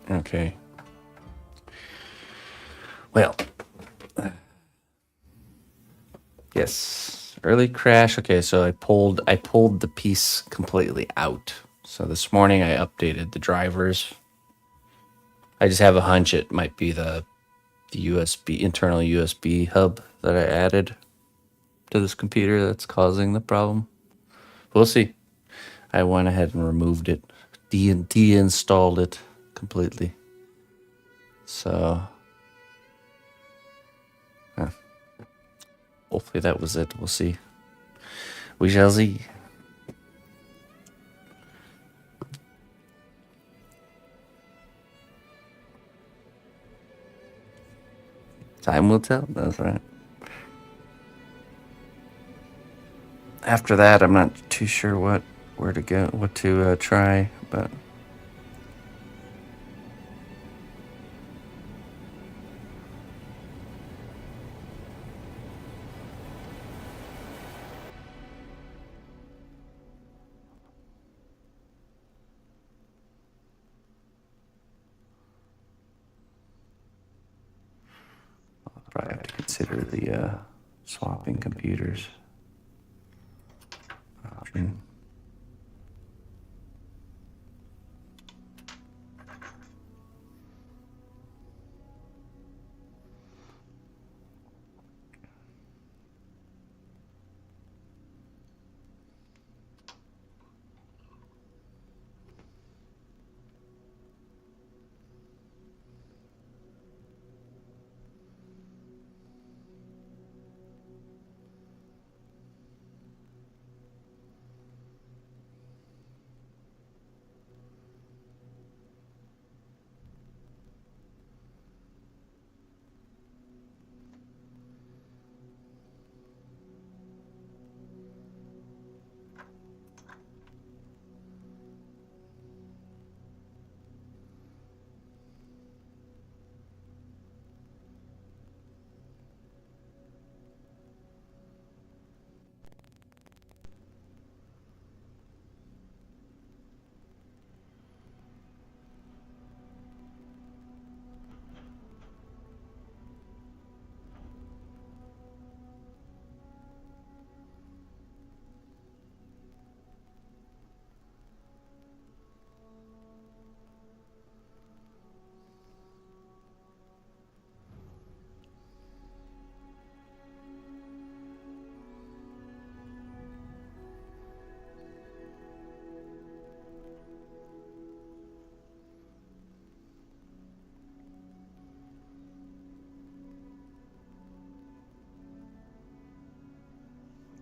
Okay. Well. Yes. Early crash. Okay, so I pulled the piece completely out. So this morning I updated the drivers. I just have a hunch it might be the USB internal USB hub that I added to this computer that's causing the problem. We'll see. I went ahead and removed it, deinstalled it completely. So, hopefully that was it. We'll see. We shall see. Time will tell. That's right. After that, I'm not too sure where to go, what to try, but. Probably have to consider the swapping computers option.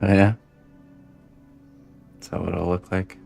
Oh, yeah. Is that what it'll look like?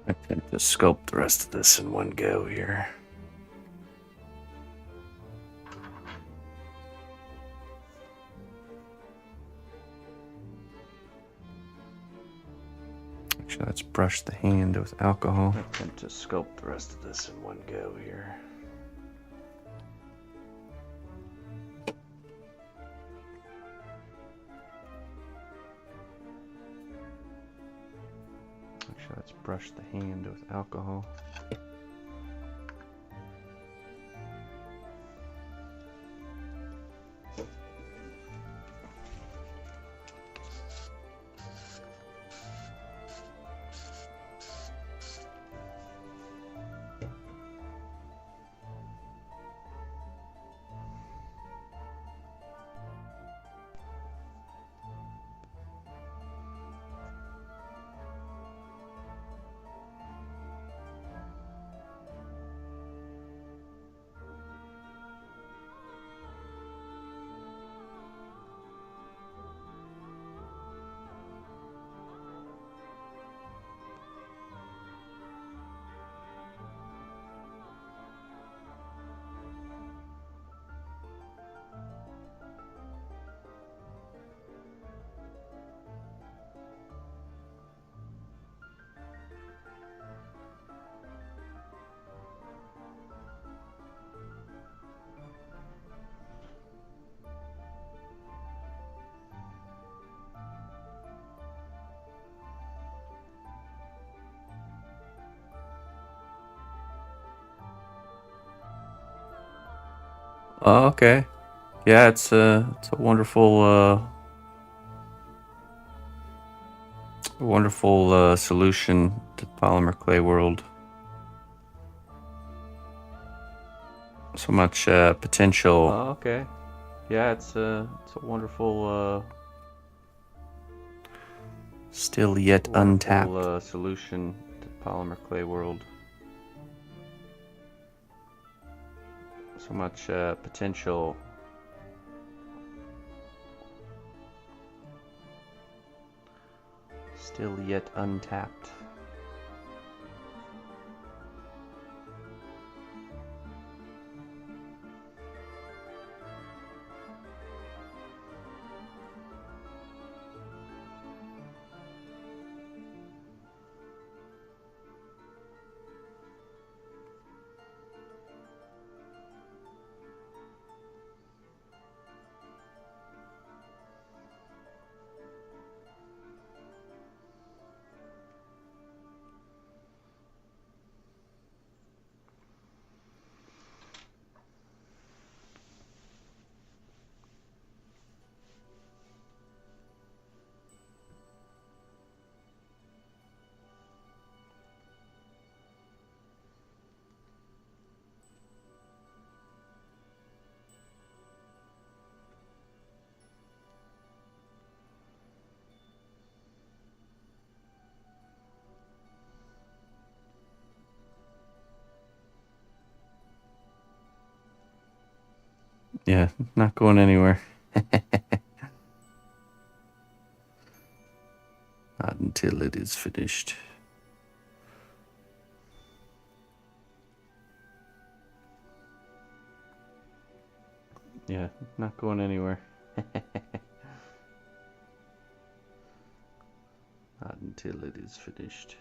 I tend to sculpt the rest of this in one go here. Actually, let's brush the hand with alcohol. I tend to sculpt the rest of this in one go here. Actually, let's brush the hand with alcohol. Oh, okay. Yeah, it's a wonderful solution to polymer clay world. So much potential. Oh, okay. Yeah, it's a wonderful, still yet untapped solution to polymer clay world. So much potential. Still yet untapped. Yeah, not going anywhere. Not until it is finished. Yeah, not going anywhere. Not until it is finished.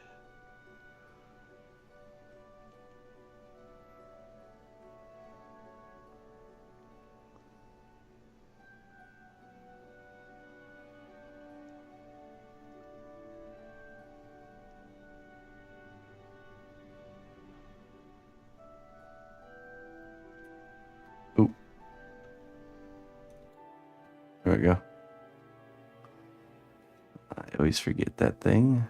Ooh. There we go. I always forget that thing.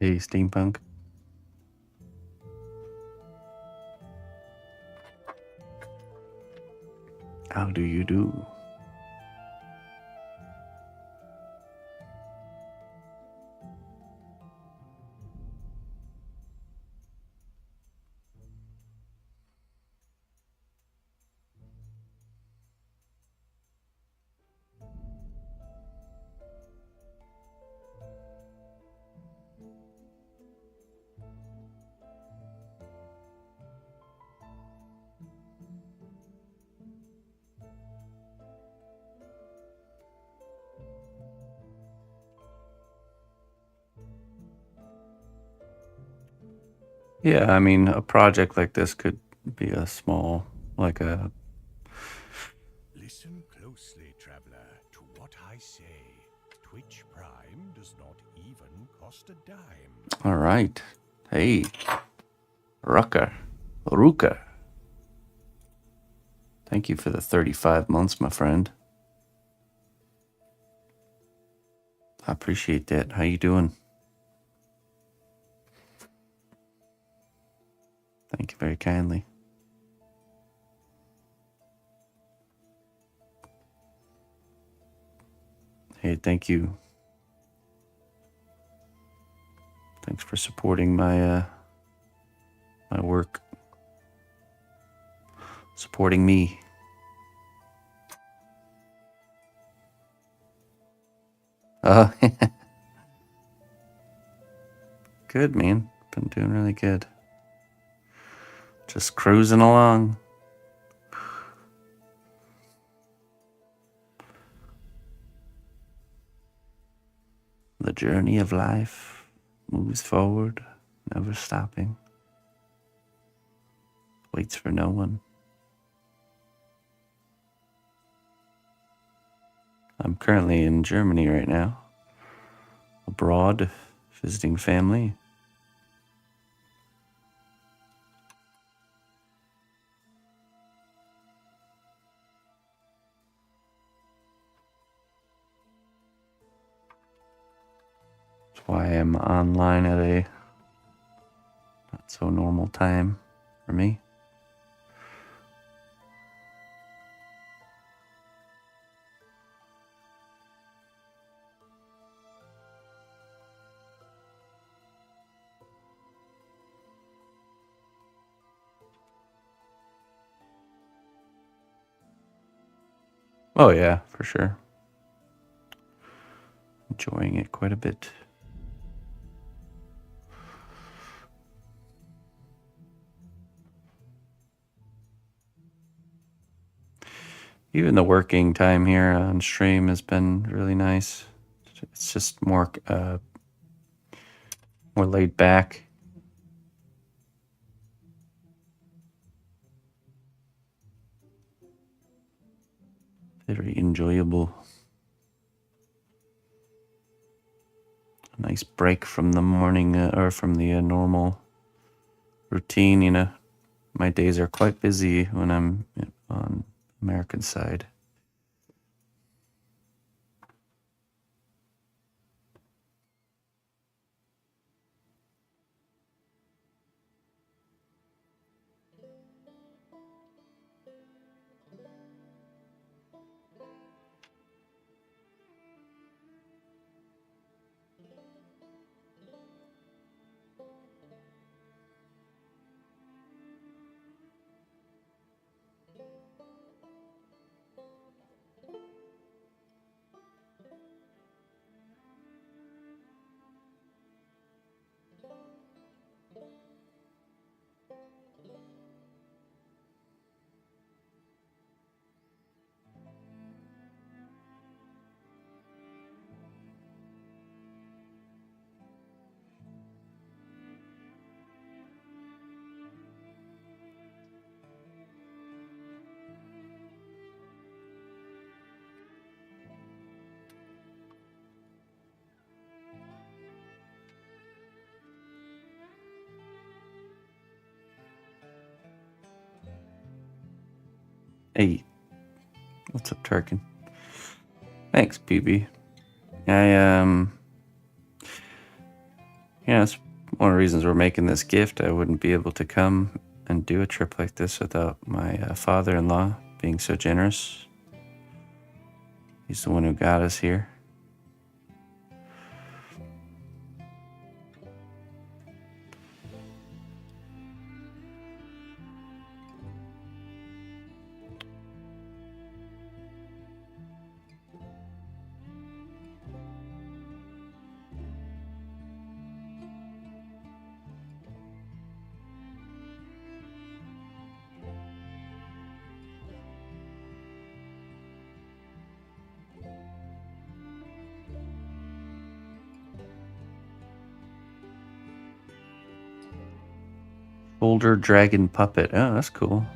Hey, Steampunk. How do you do? Yeah, I mean, a project like this could be a small, like a... Listen closely, traveler, to what I say. Twitch Prime does not even cost a dime. All right. Hey, Ruka. Thank you for the 35 months, my friend. I appreciate that. How you doing? Thank you very kindly. Hey, thank you. Thanks for supporting my my work. Supporting me. Good, man. Been doing really good. Just cruising along. The journey of life moves forward, never stopping. Waits for no one. I'm currently in Germany right now. Abroad, visiting family. That's why I'm online at a not so normal time for me. Oh yeah, for sure. Enjoying it quite a bit. Even the working time here on stream has been really nice. It's just more laid back. Very enjoyable. A nice break from the morning or from the normal routine. You know, my days are quite busy when I'm on American side. Hey, what's up, Turkin? Thanks, PB. Yeah, that's one of the reasons we're making this gift. I wouldn't be able to come and do a trip like this without my father-in-law being so generous. He's the one who got us here. Boulder Dragon Puppet. Oh, that's cool.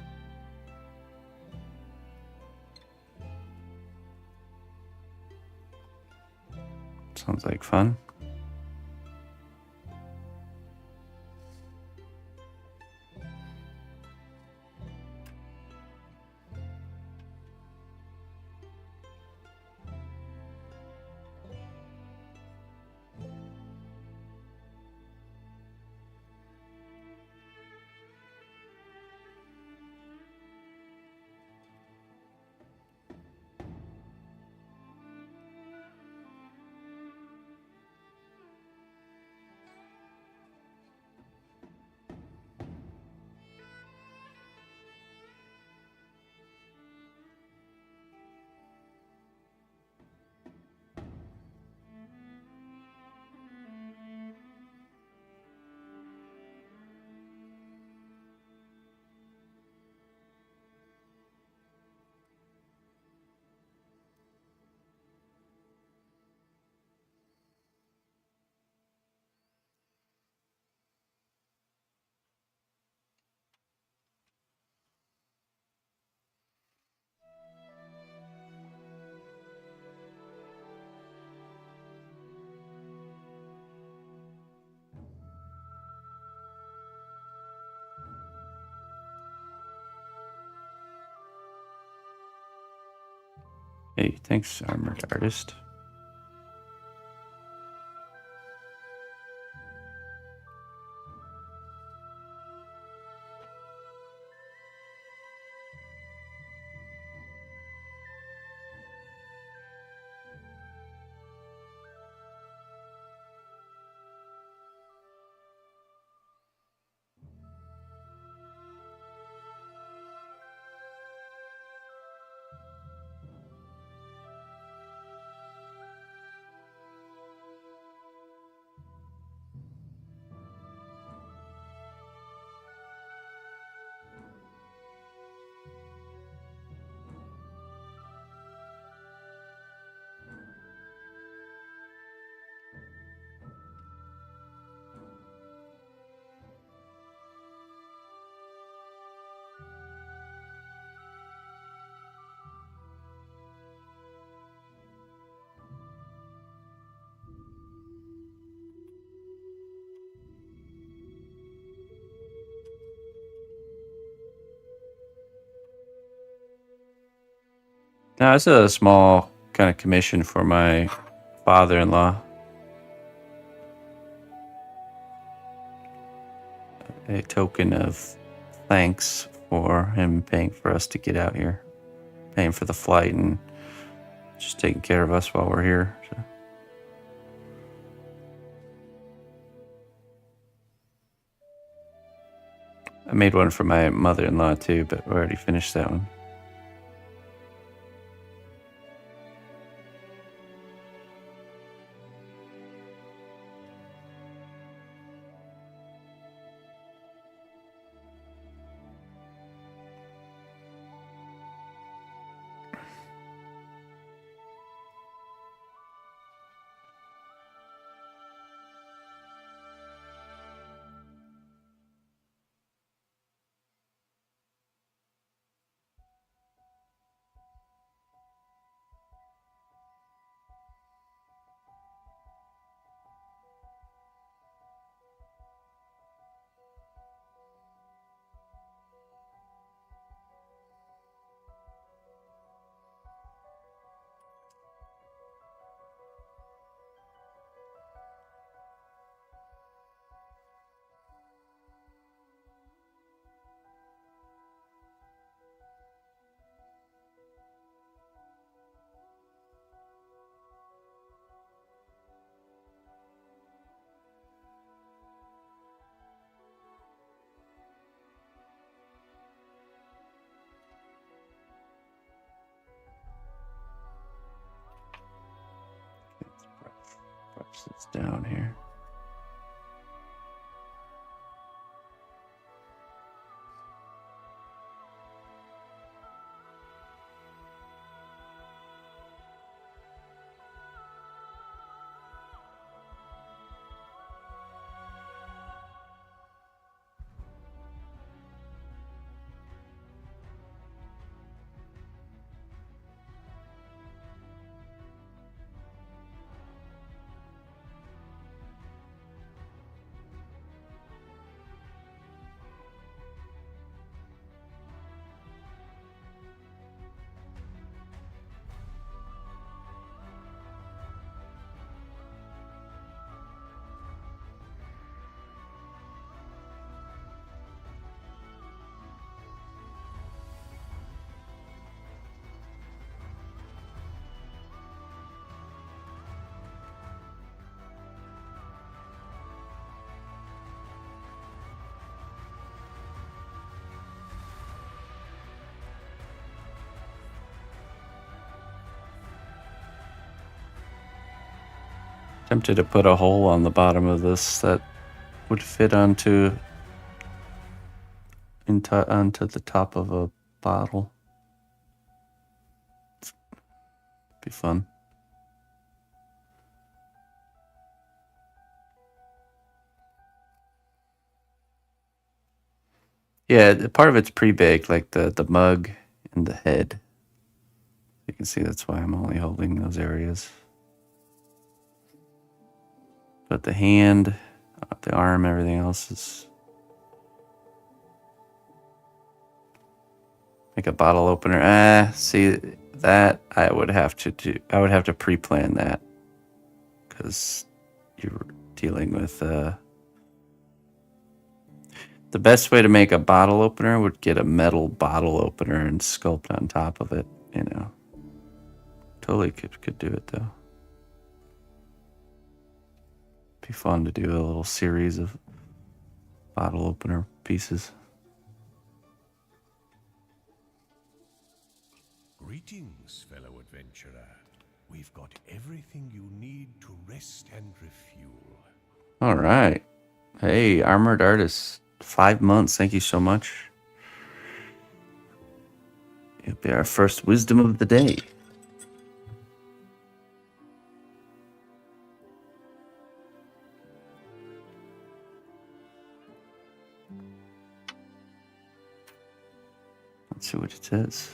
Sounds like fun. Hey, thanks, Armored Artist. Now, it's a small kind of commission for my father-in-law. A token of thanks for him paying for us to get out here. Paying for the flight and just taking care of us while we're here. So. I made one for my mother-in-law too, but we already finished that one. Sits down here. Tempted to put a hole on the bottom of this that would fit onto the top of a bottle. Be fun. Yeah, part of it's pre-baked, like the mug and the head. You can see that's why I'm only holding those areas. But the hand, the arm, everything else is like a bottle opener. See that I would have to do. I would have to pre-plan that because you're dealing with. The best way to make a bottle opener would get a metal bottle opener and sculpt on top of it. You know, totally could do it though. Be fun to do a little series of bottle opener pieces. Greetings, fellow adventurer. We've got everything you need to rest and refuel. All right. Hey, Armored Artist, 5 months. Thank you so much. It'll be our first wisdom of the day. Let's see what it says.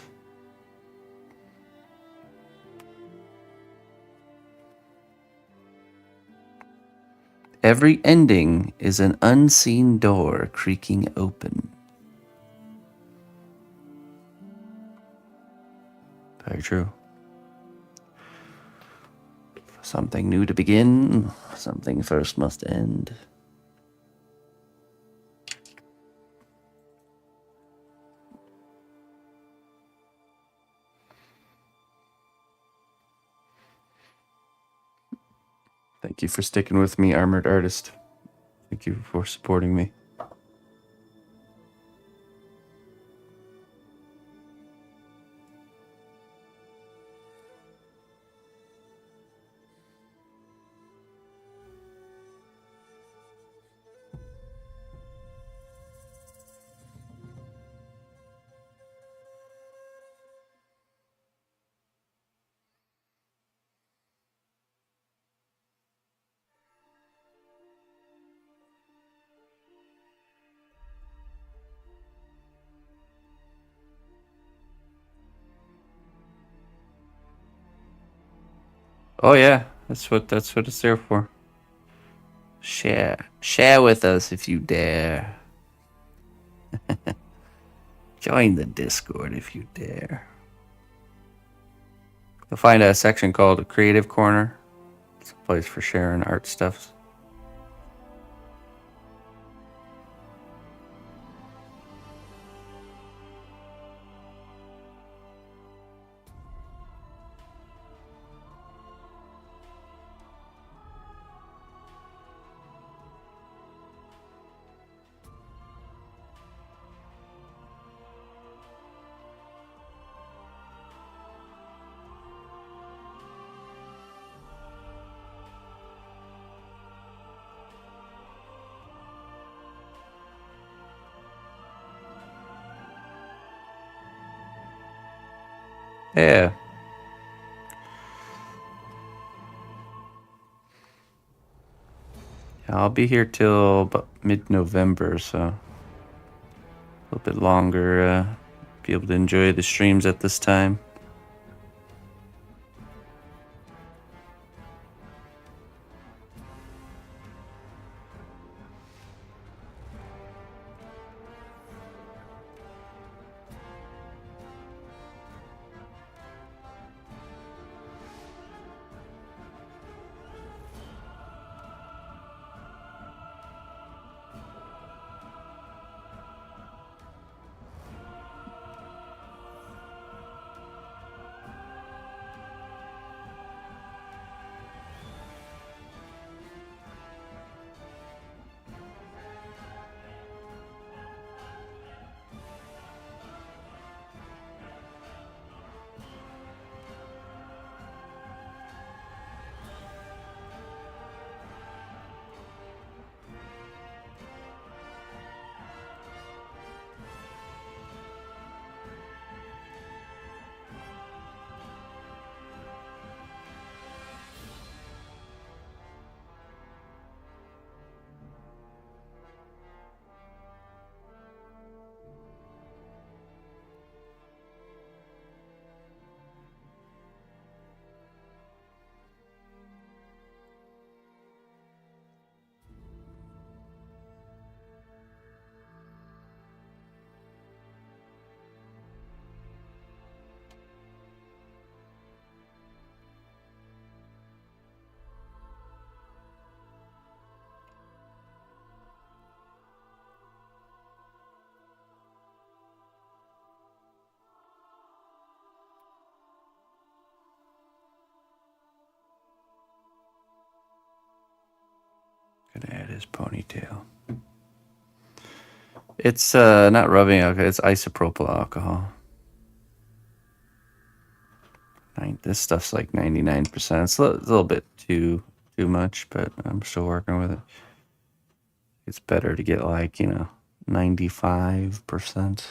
Every ending is an unseen door creaking open. Very true. Something new to begin, something first must end. Thank you for sticking with me, Armored Artist. Thank you for supporting me. Oh yeah, that's what it's there for. Share with us if you dare. Join the Discord if you dare. You'll find a section called Creative Corner. It's a place for sharing art stuff. Yeah. I'll be here till about mid-November, so a little bit longer. Be able to enjoy the streams at this time. Gonna add his ponytail. It's not rubbing alcohol, it's isopropyl alcohol. This stuff's like 99%. It's a little bit too much, but I'm still working with it. It's better to get like, 95%.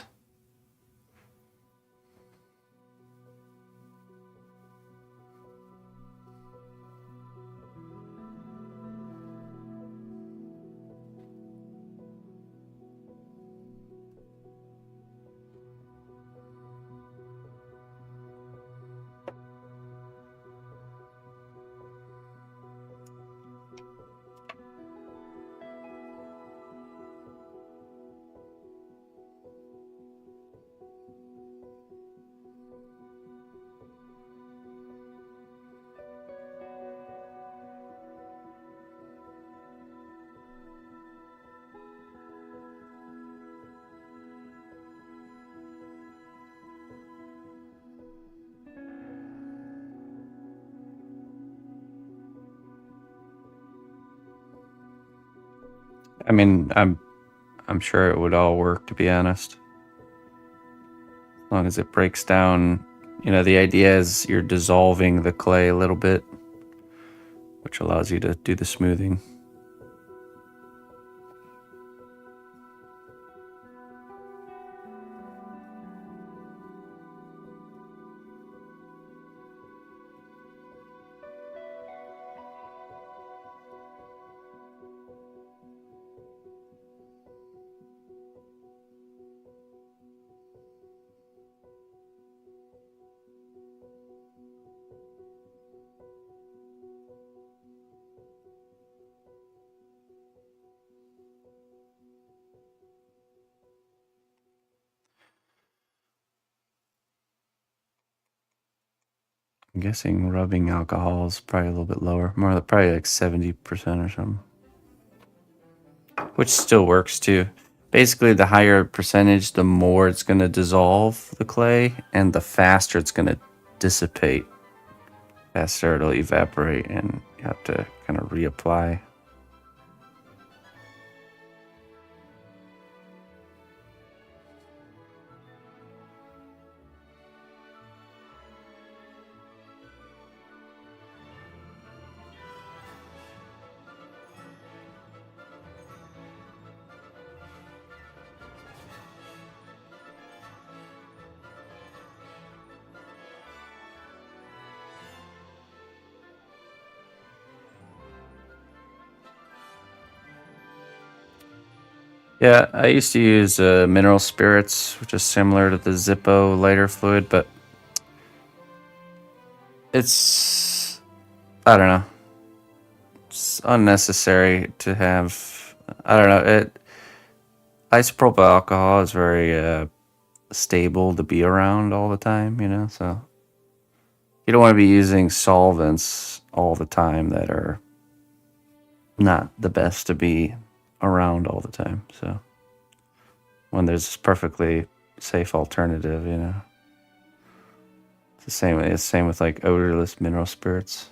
I mean, I'm sure it would all work, to be honest. As long as it breaks down, the idea is you're dissolving the clay a little bit, which allows you to do the smoothing. I'm guessing rubbing alcohol is probably a little bit lower, probably like 70% or something, which still works too. Basically, the higher percentage, the more it's going to dissolve the clay, and the faster it's going to dissipate. Faster it'll evaporate, and you have to kind of reapply. Yeah, I used to use mineral spirits, which is similar to the Zippo lighter fluid, but it's, I don't know, it's unnecessary to have. I don't know. Isopropyl alcohol is very stable to be around all the time, you know. So you don't want to be using solvents all the time that are not the best to be around all the time. So when there's perfectly safe alternative, you know. It's the same. It's the same with like odorless mineral spirits.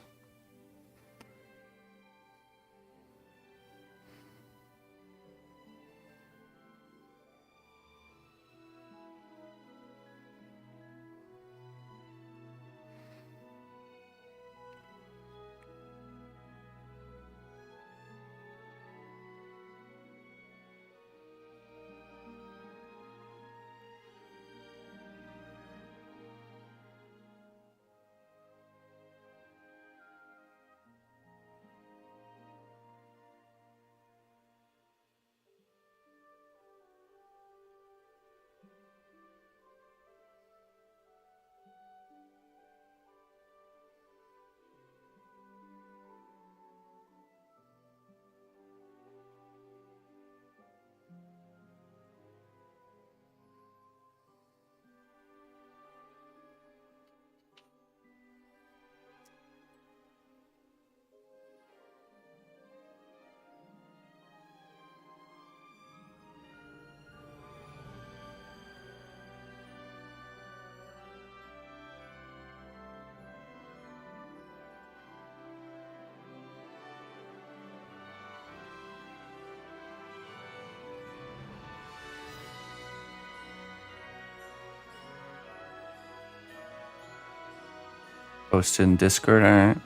Post in Discord. All right.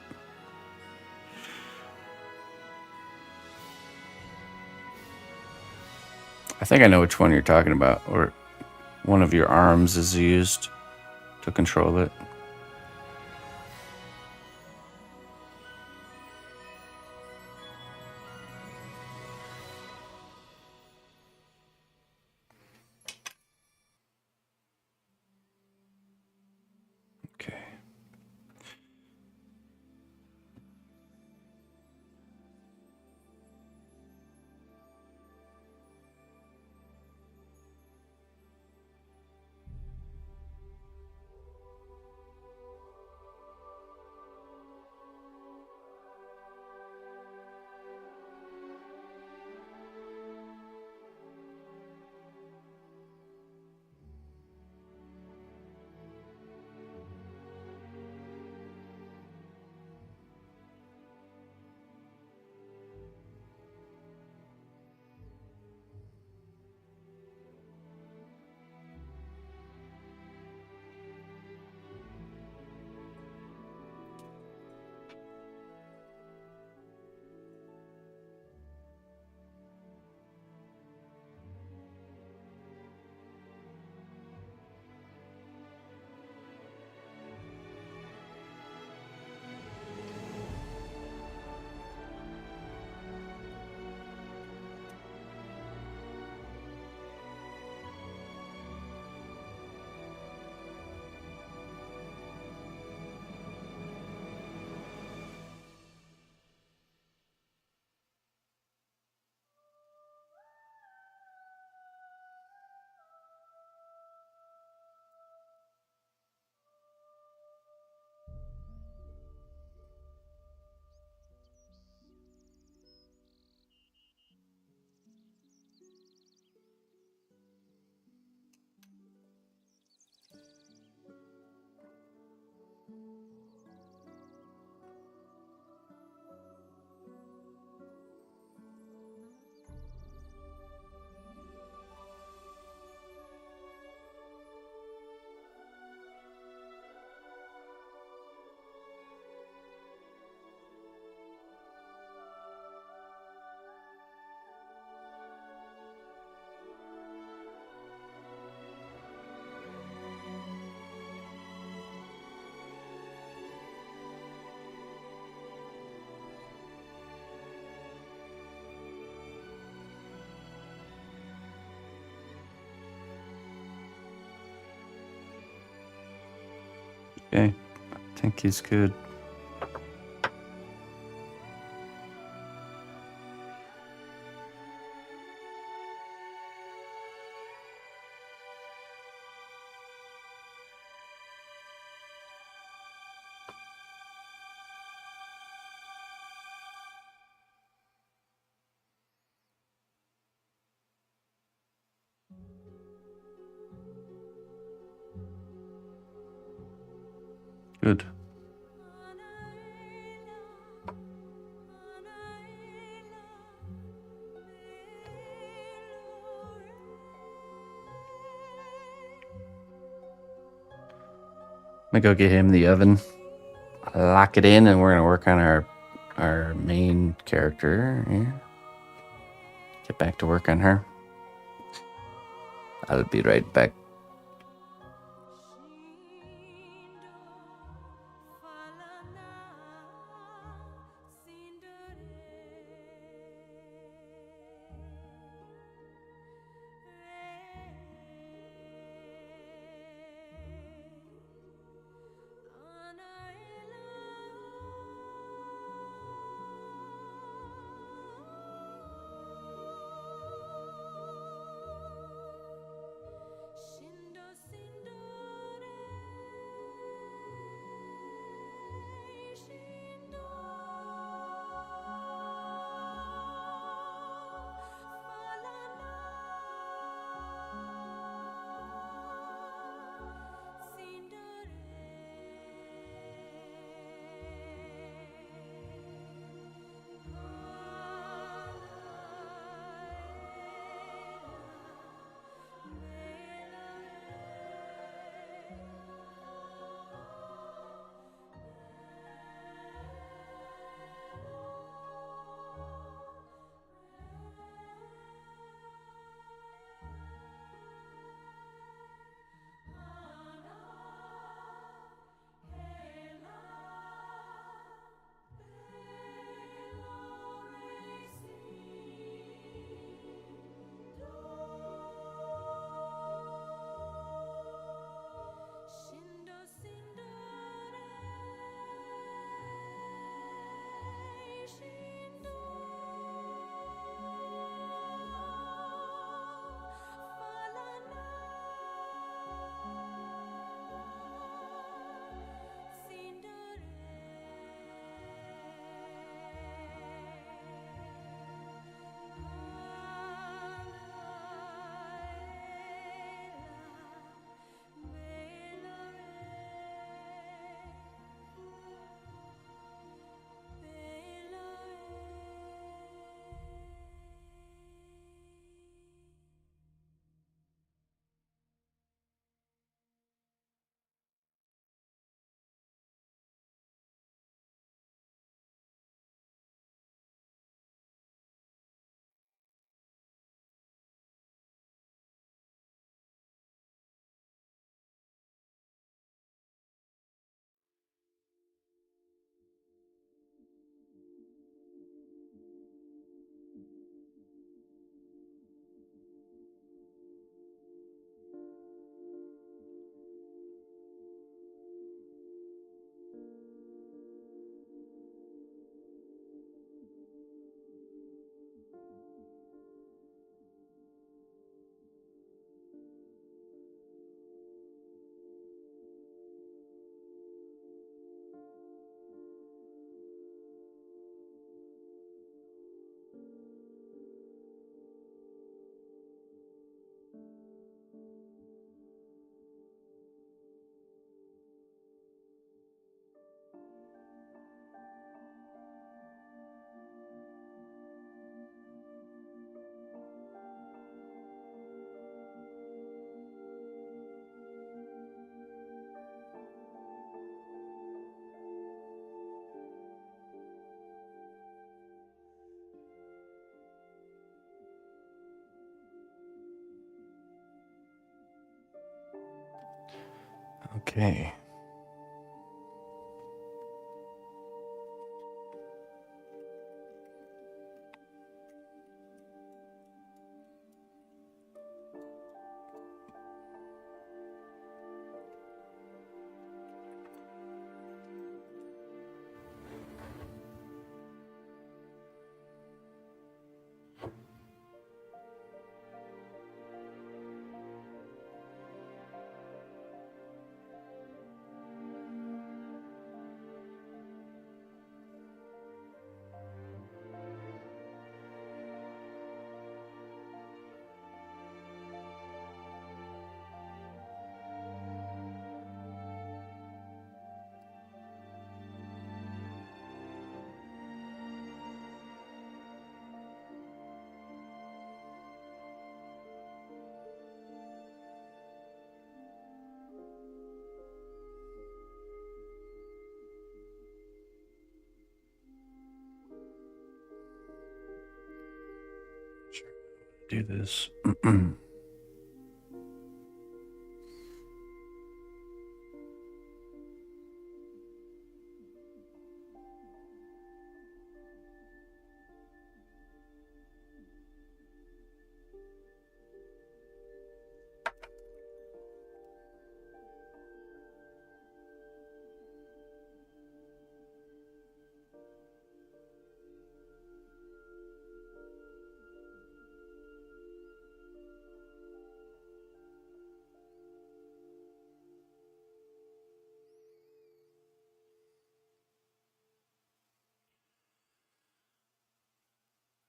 I think I know which one you're talking about, or one of your arms is used to control it. Okay. Okay, I think he's good. Good. I'm gonna go get him the oven, lock it in, and we're gonna work on our main character here. Get back to work on her. I'll be right back. Okay. do this.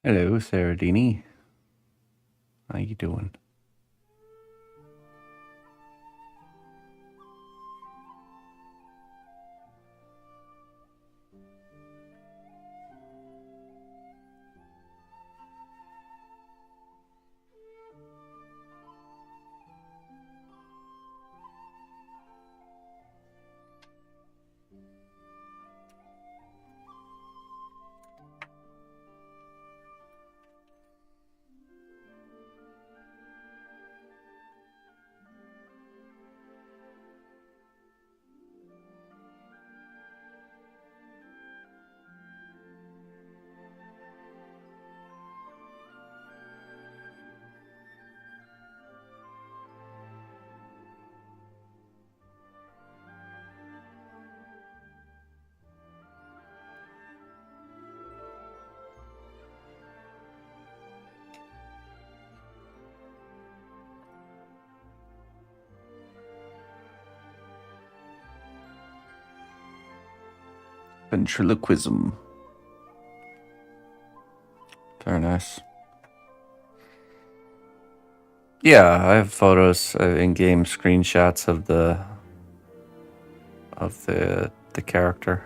Hello, Saradini. How you doing? Ventriloquism. Very nice. Yeah, I have photos, in-game screenshots of the character.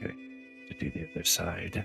Okay, to do the other side.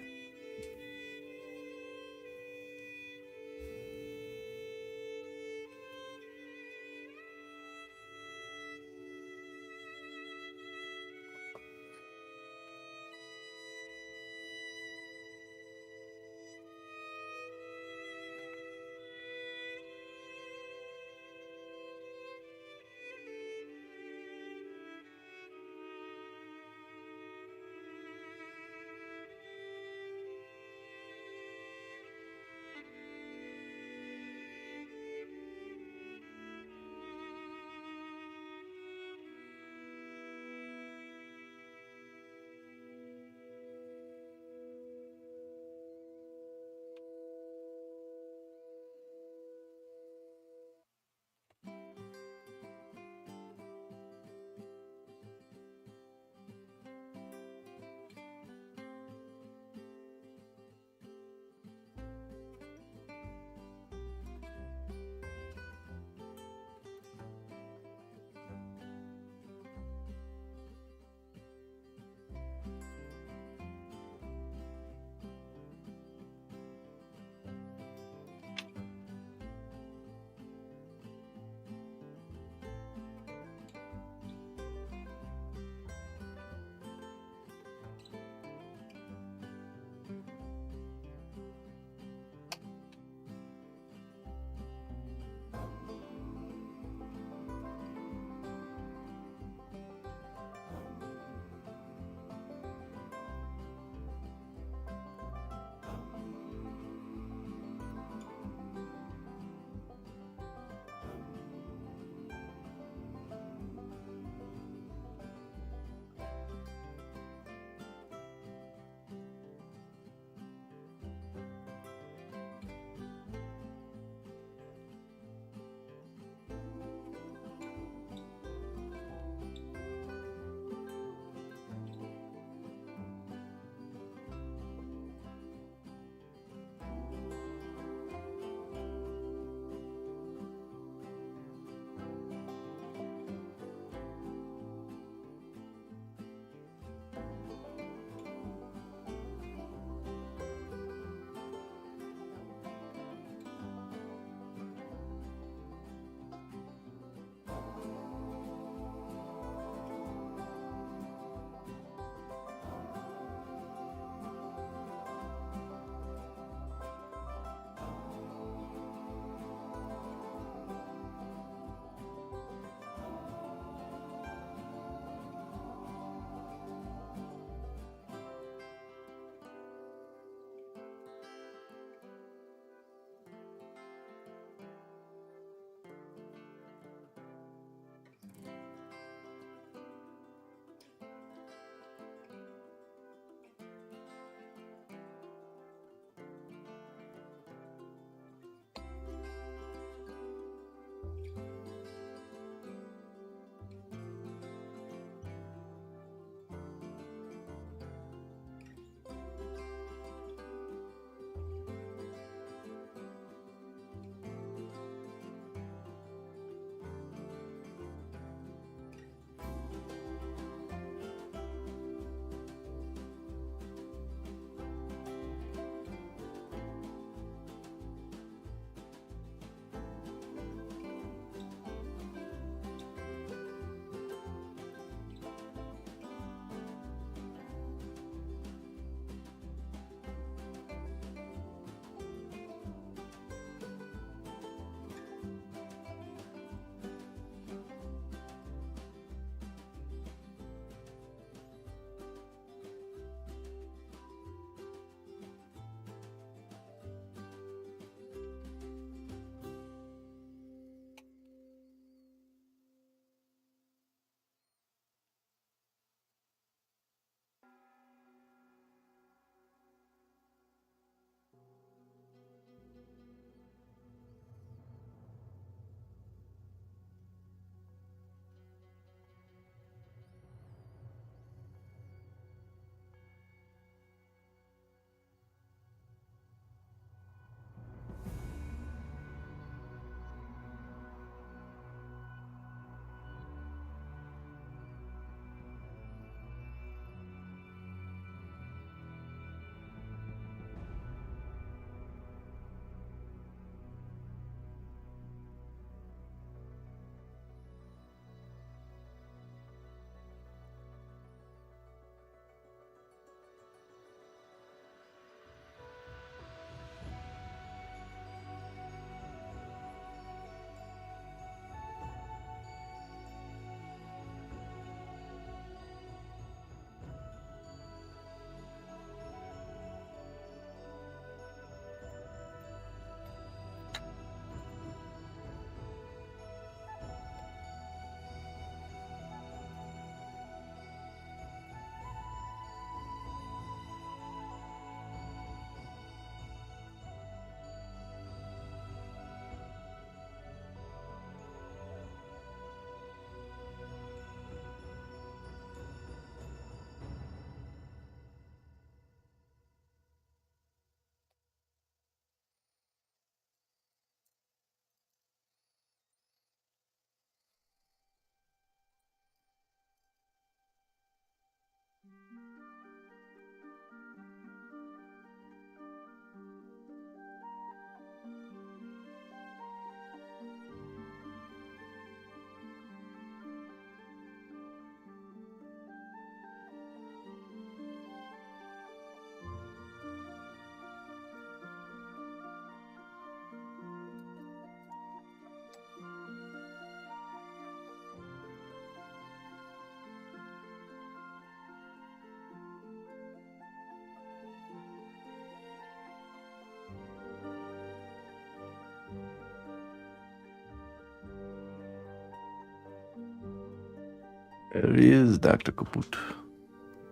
There he is, Dr. Kaput.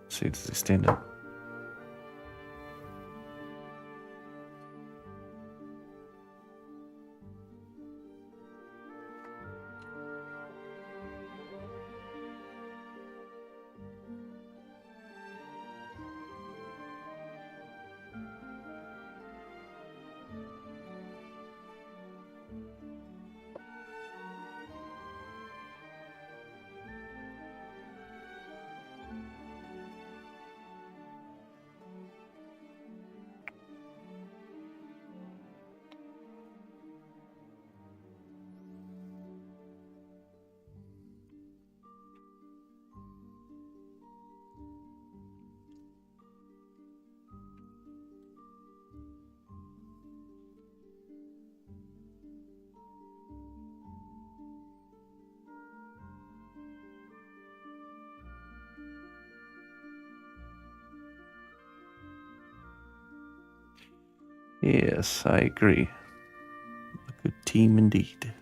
See, does he stand up? Yes, I agree. A good team indeed.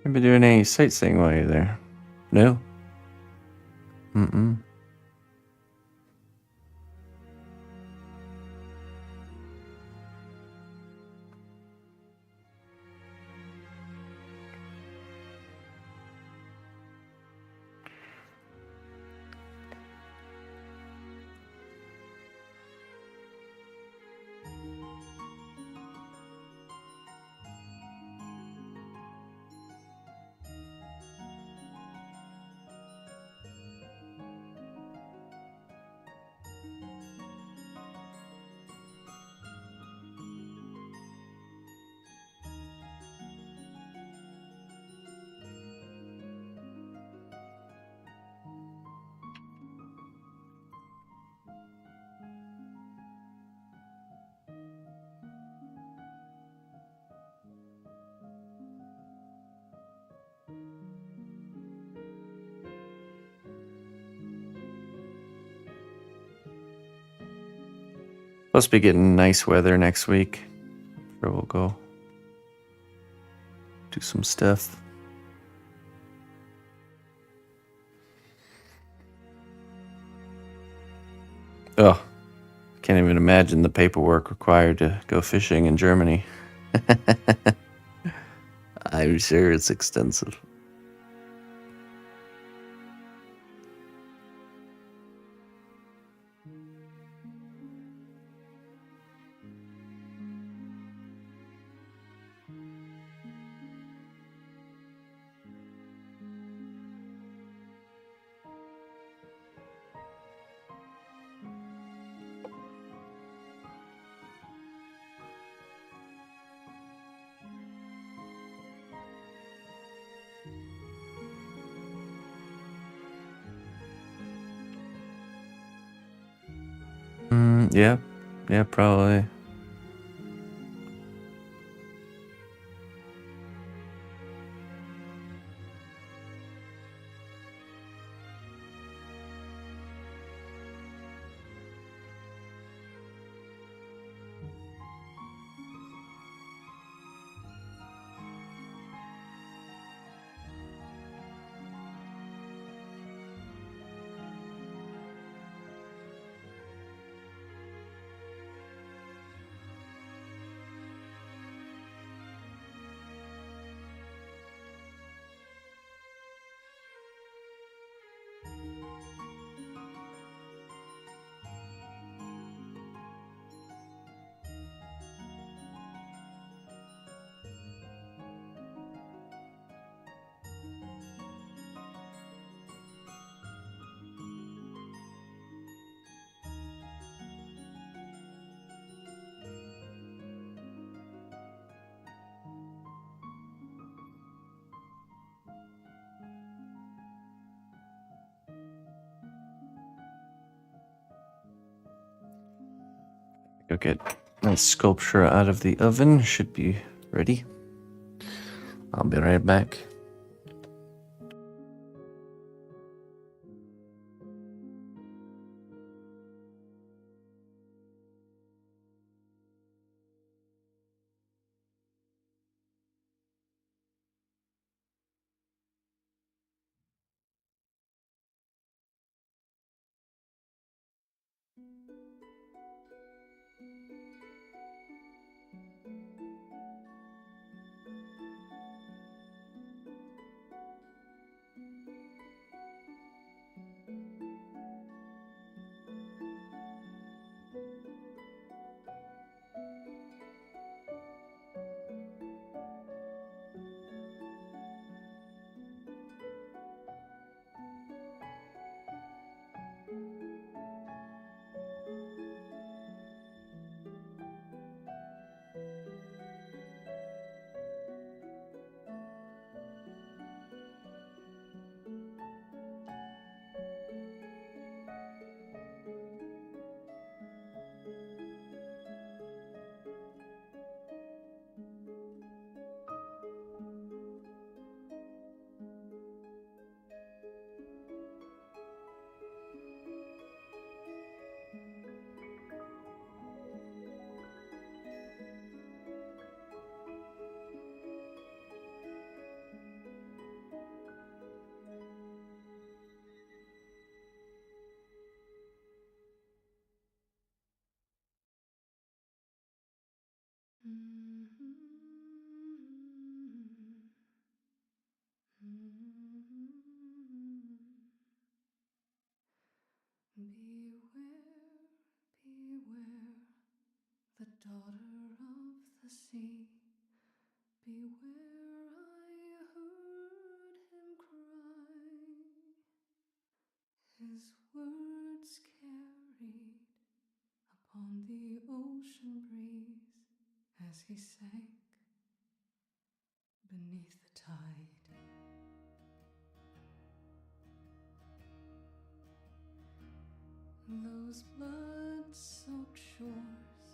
you been doing any sightseeing while you're there? No? Mm-mm. Supposed to be getting nice weather next week. Where we'll go do some stuff. Oh, can't even imagine the paperwork required to go fishing in Germany. I'm sure it's extensive. Yeah, probably. Go get my sculpture out of the oven. Should be ready. I'll be right back. Beware, beware, the daughter of the sea. Beware, I heard him cry. His words carried upon the ocean breeze as he sank beneath the tide. Those blood-soaked shores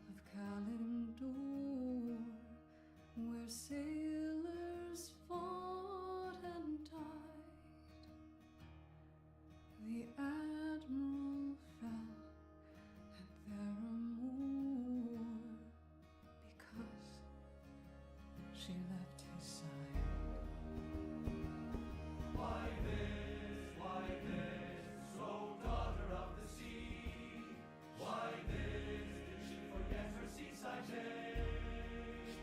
of Kalimdor, where sailors fought and died, the admiral fell at their amour because she left his side. Why this, oh daughter of the sea? Why this, did she forget her seaside days?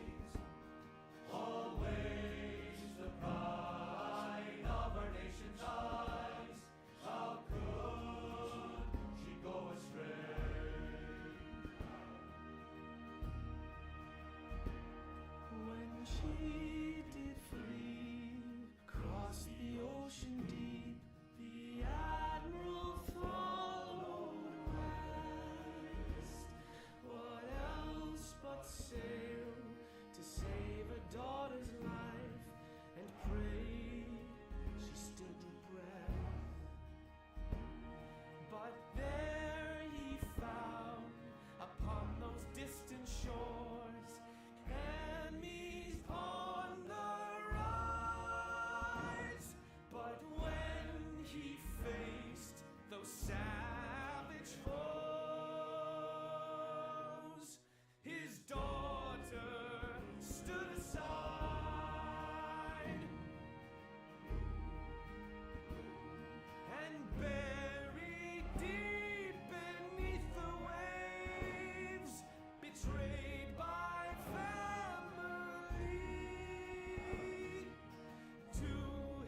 Always the pride of our nation's eyes. How could she go astray? When she did flee across the ocean deep, the admiral followed west. What else but sail to save a daughter's life, and pray she still drew breath. But there he found upon those distant shores enemies on the rise. But when he faced those savage foes, his daughter stood aside and buried deep beneath the waves, betrayed by family, to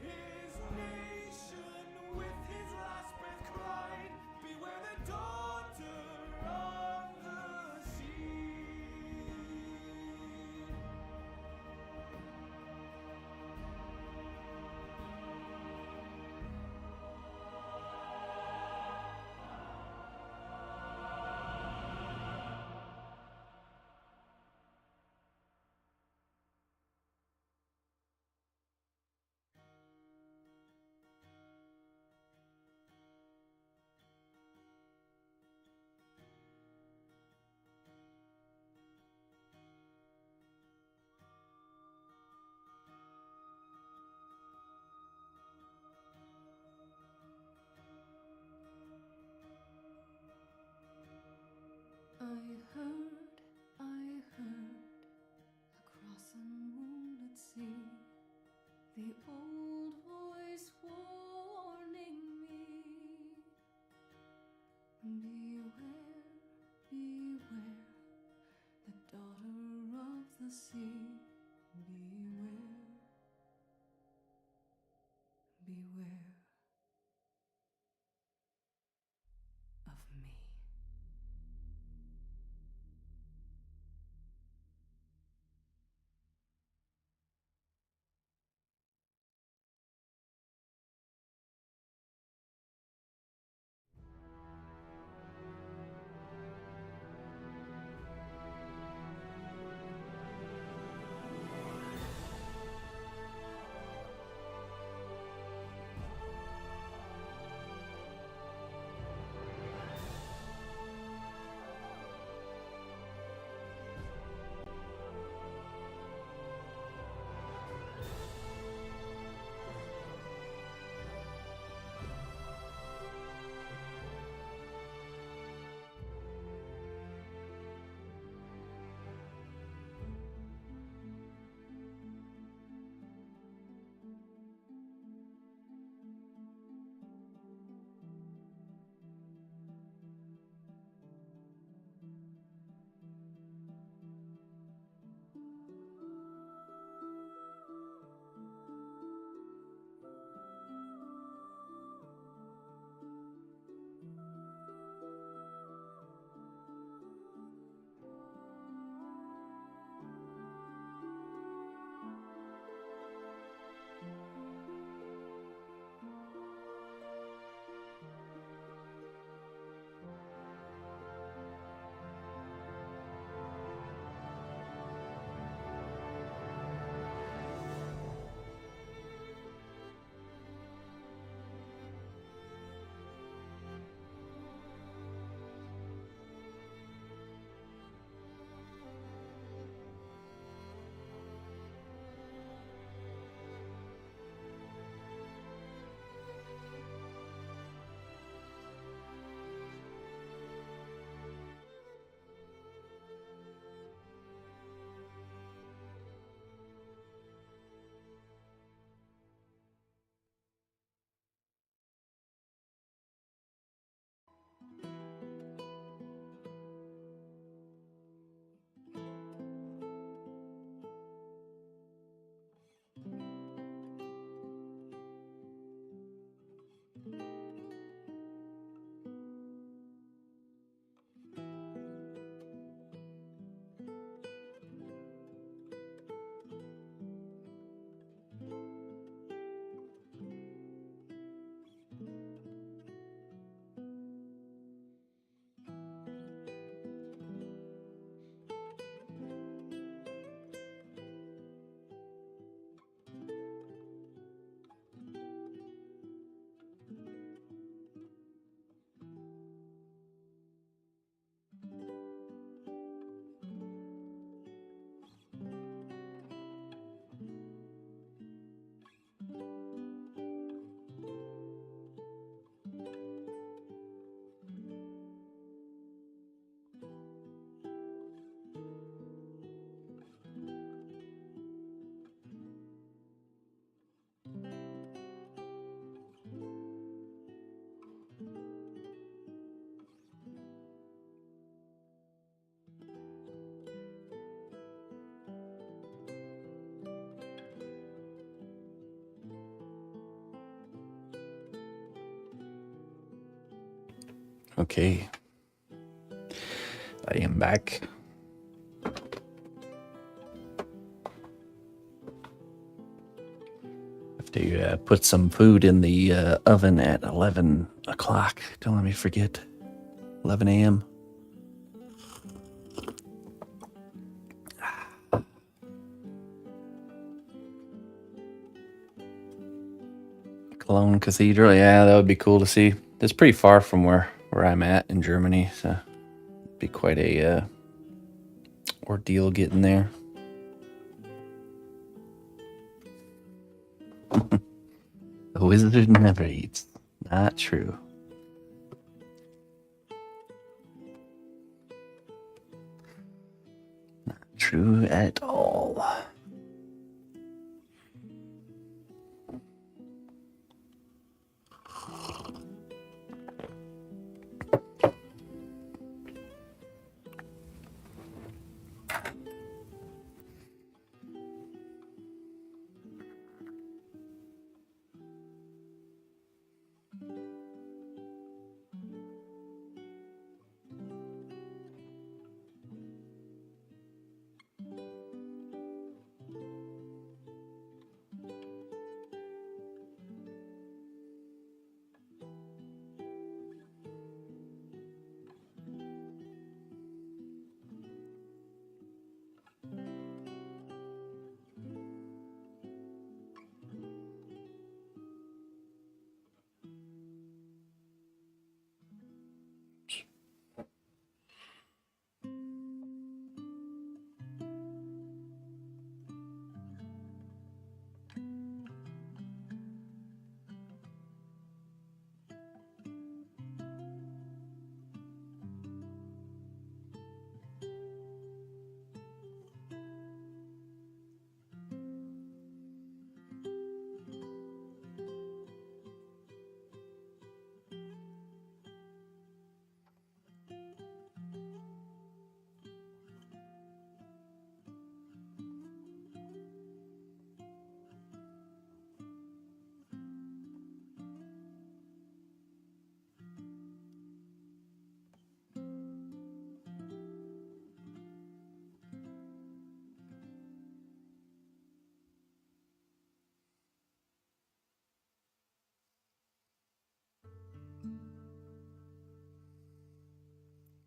his nation with his last breath cried, beware the daughter of the sea. I heard, across a moonlit sea, the old voice warning me. Beware, beware, the daughter of the sea. Beware, beware of me. Okay. I am back. Have to put some food in the oven at 11 o'clock. Don't let me forget. 11 a.m. Cologne Cathedral. Yeah, that would be cool to see. It's pretty far from where I'm at in Germany, so it'd be quite a ordeal getting there. The wizard never eats. Not true. Not true at all.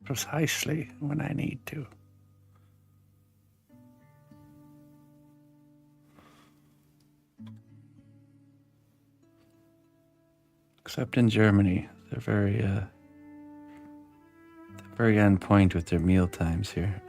Precisely when I need to. Except in Germany, they're very on point with their meal times here.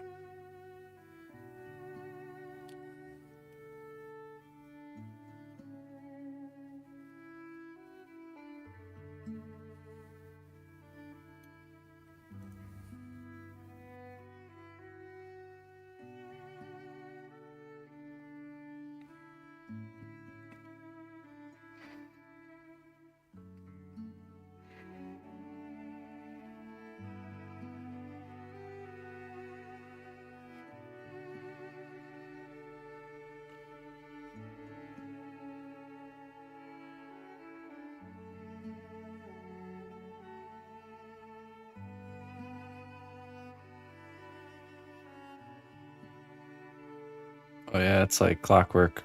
Oh yeah, it's like clockwork.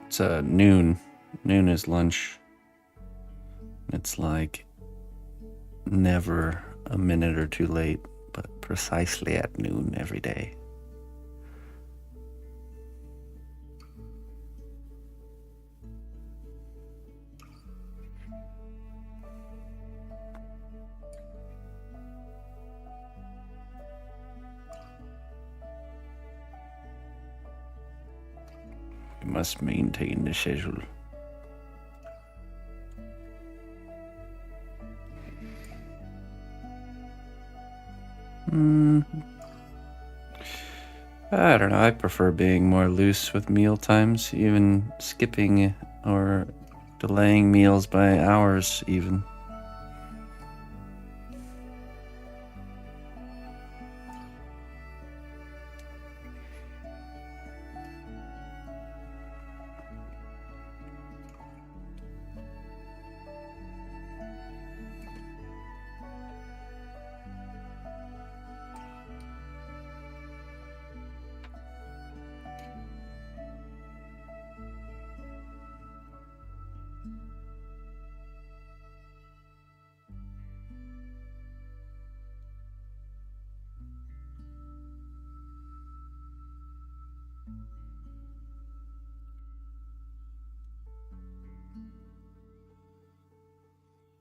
It's noon. Noon is lunch. It's like never a minute or two late, but precisely at noon every day. We must maintain the schedule. I don't know. I prefer being more loose with meal times, even skipping or delaying meals by hours, even.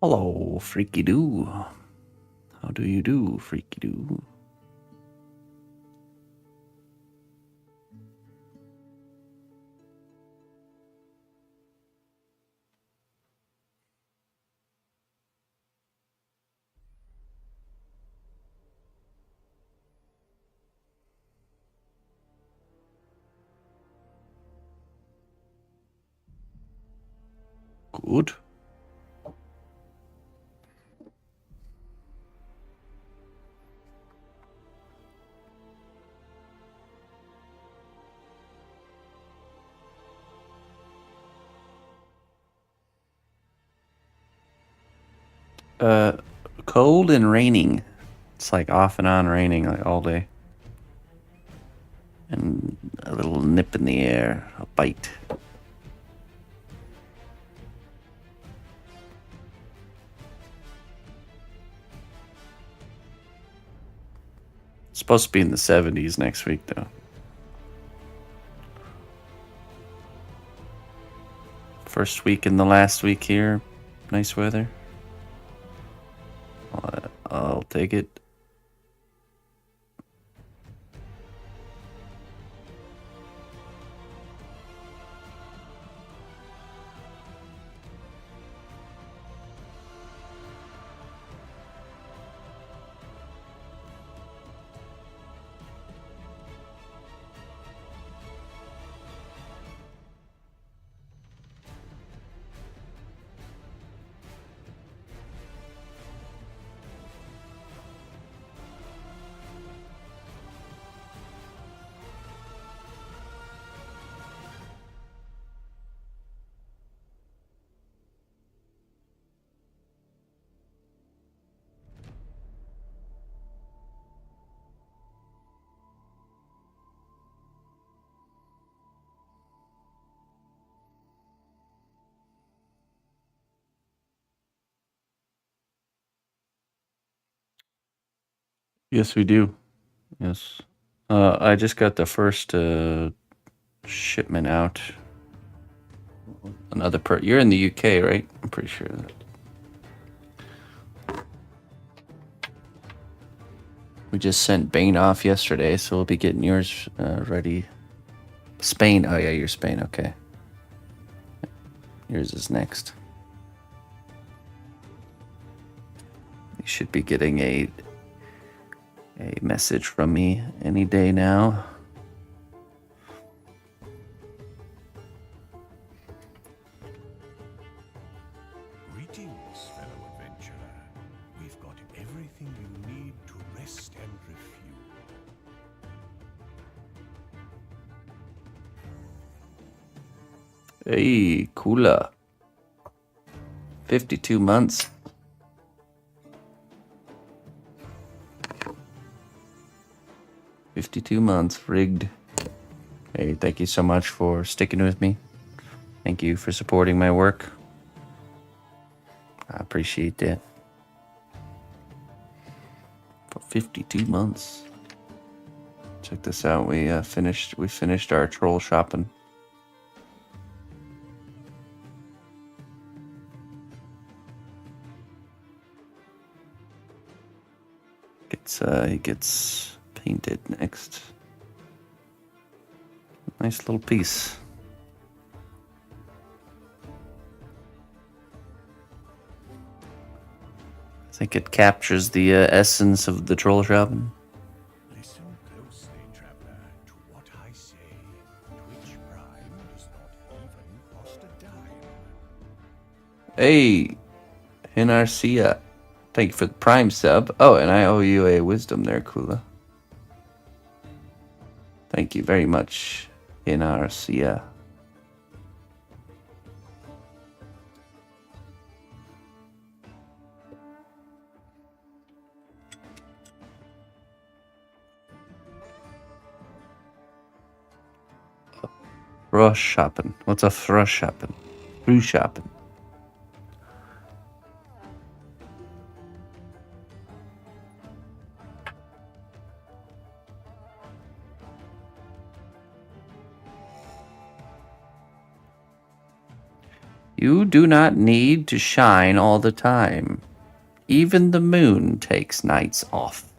Hello, Freaky Doo. How do you do, Freaky Doo? Good. Cold and raining. It's like off and on raining like all day. And a little nip in the air, a bite. It's supposed to be in the 70s next week, though. First week and the last week here. Nice weather. I'll take it. Yes, we do. Yes. I just got the first shipment out. You're in the UK, right? I'm pretty sure that. We just sent Bane off yesterday, so we'll be getting yours ready. Spain. Oh yeah, you're Spain. Okay. Yours is next. You should be getting a message from me any day now. Greetings, fellow adventurer. We've got everything you need to rest and refuel. Hey, Kula. 52 months. Rigged. Hey, thank you so much for sticking with me. Thank you for supporting my work. I appreciate that. For 52 months. Check this out. We finished our troll shopping. He gets painted next. Nice little piece. I think it captures the essence of the troll shopping. Listen closely, traveler, to what I say. Twitch Prime does not even cost a dime. Hey, Hinarcia. Thank you for the Prime sub. Oh, and I owe you a wisdom there, Kula. Thank you very much, Hinarcia. Rush shopping. What's a thrush shopping? Through shopping. You do not need to shine all the time. Even the moon takes nights off.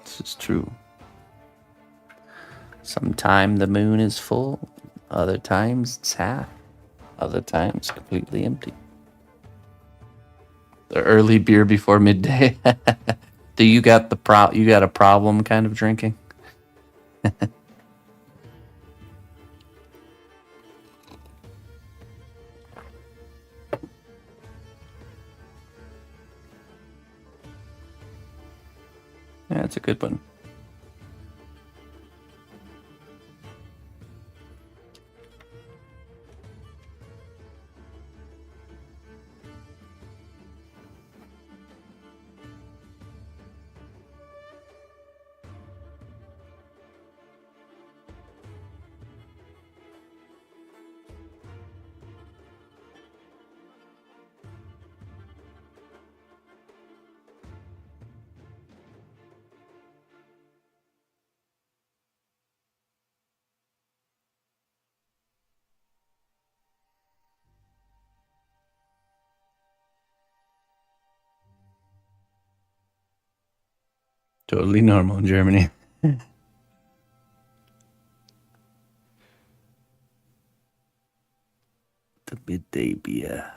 This is true. Sometime the moon is full, other times it's half, other times completely empty. The early beer before midday. Do you got you got a problem kind of drinking? Yeah, it's a good one. Totally normal in Germany. The midday beer.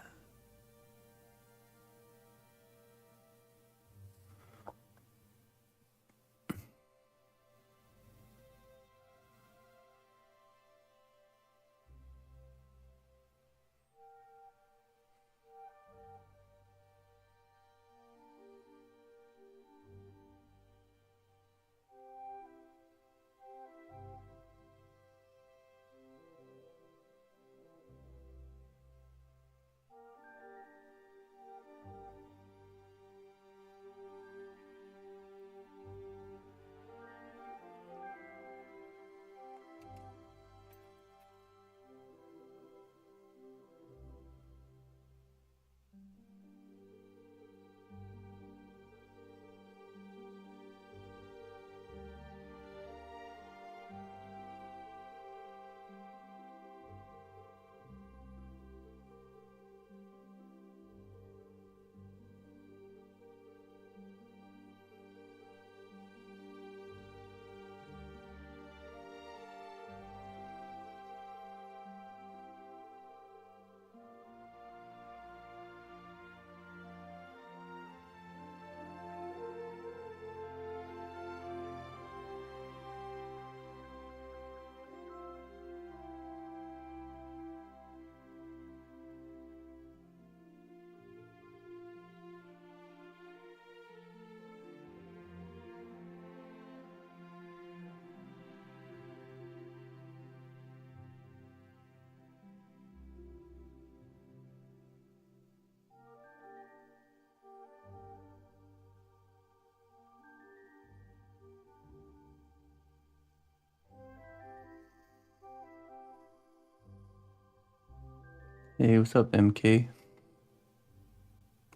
Hey, what's up, MK?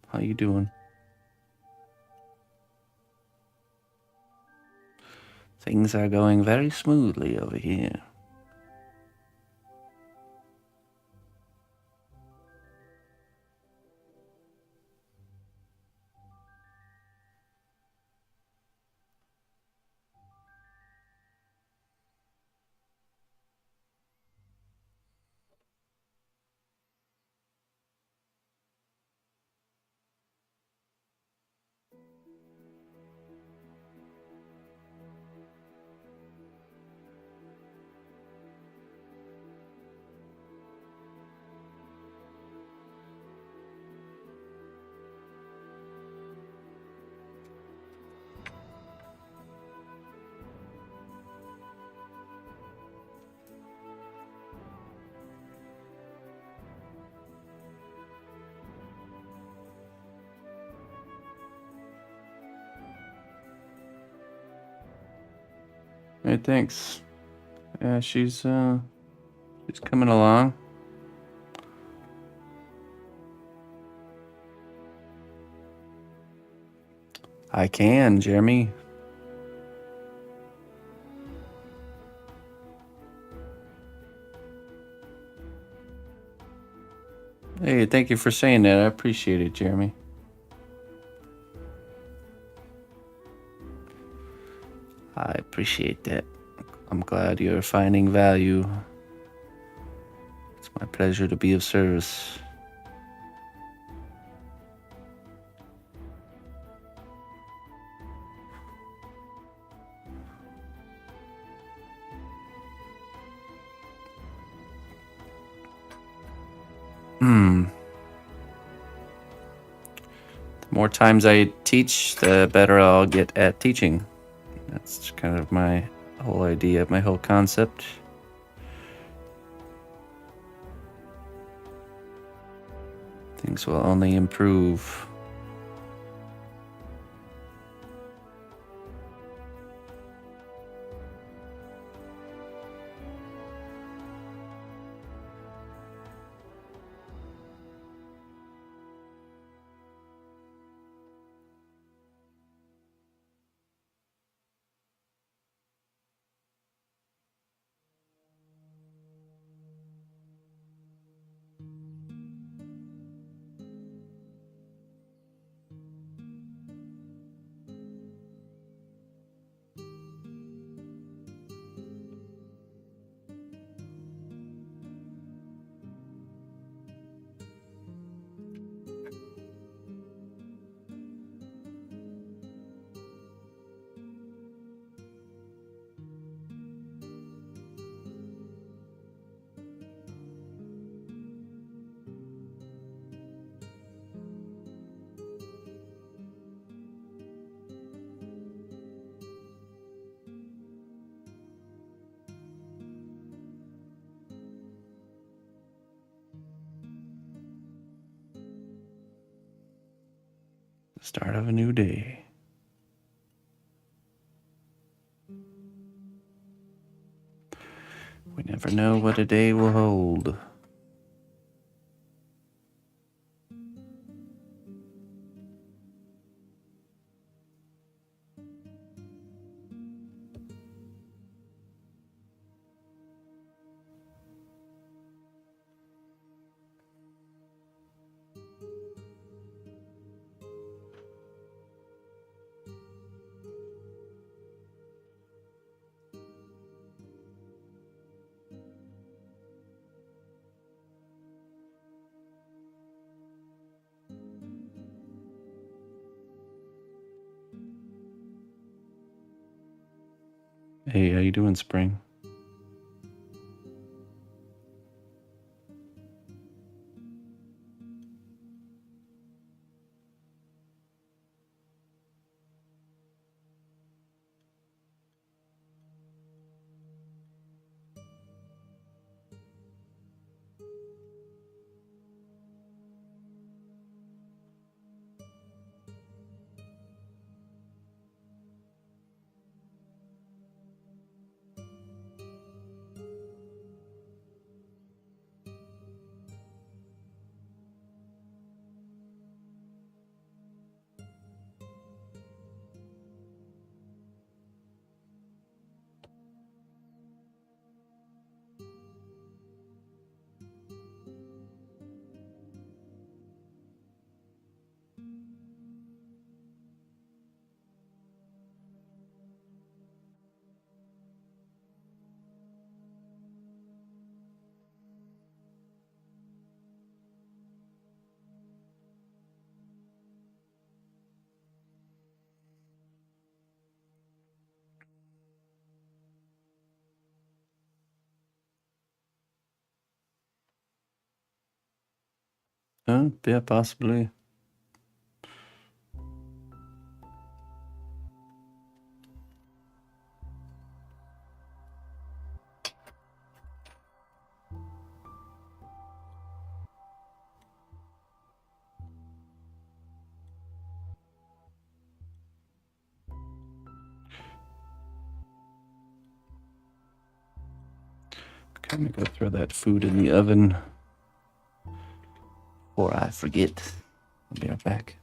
How you doing? Things are going very smoothly over here. Hey, thanks. Yeah, she's coming along. I can, Jeremy. Hey, thank you for saying that. I appreciate it, Jeremy. I appreciate that. I'm glad you're finding value. It's my pleasure to be of service. The more times I teach, the better I'll get at teaching. That's kind of my whole idea, my whole concept. Things will only improve. The start of a new day. We never know what a day will hold. Hey, how you doing, Spring? Yeah, possibly. Okay, I'm gonna go throw that food in the oven before I forget. I'll be right back.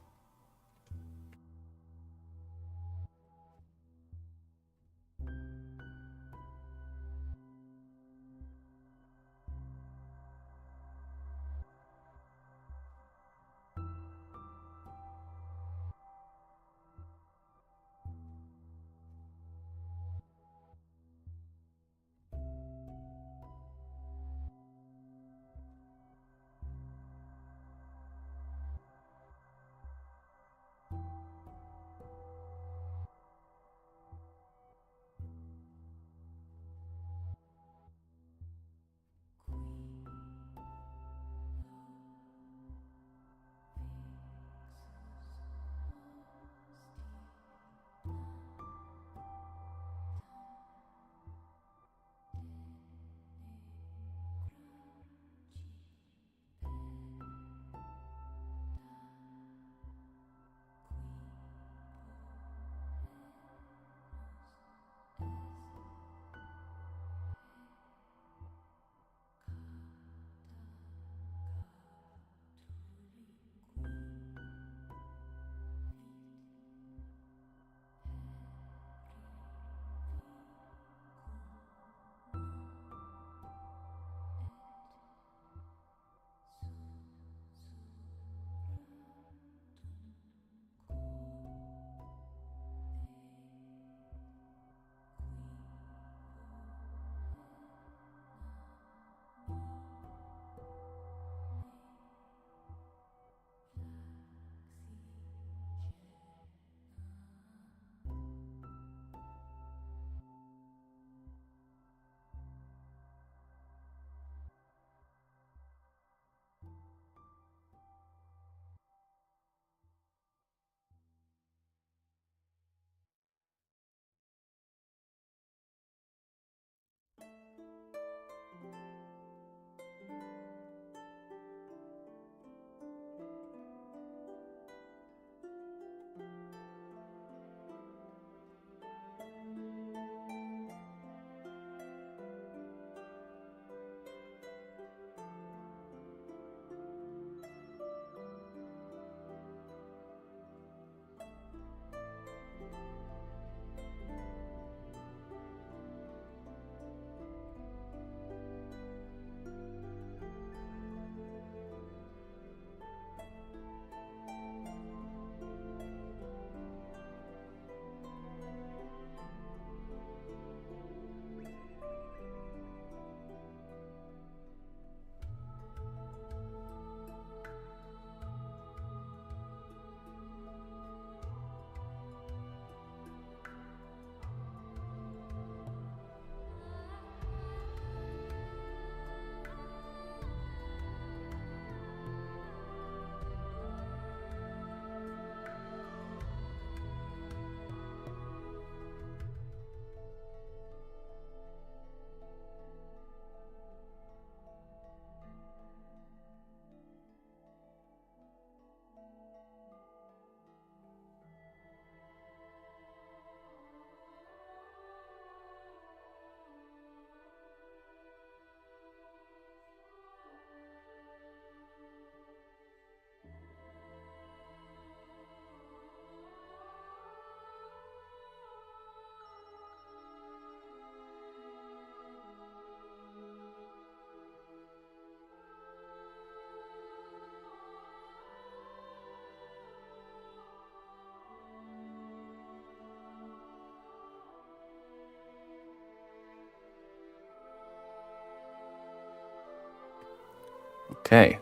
Okay.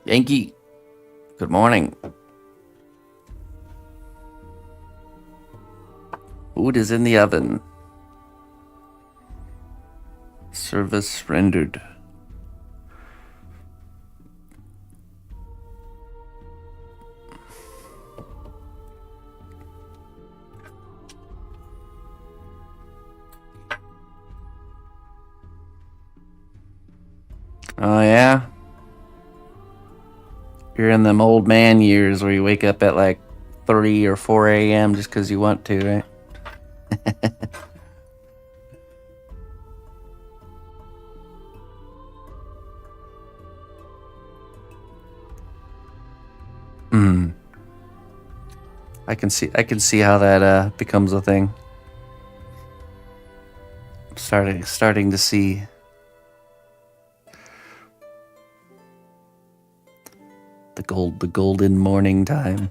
Yankee, good morning. Food is in the oven. Service rendered. Oh, yeah? You're in them old man years where you wake up at like 3 or 4 a.m. just because you want to, right? Hmm. I can see how that becomes a thing. Starting to see the golden morning time.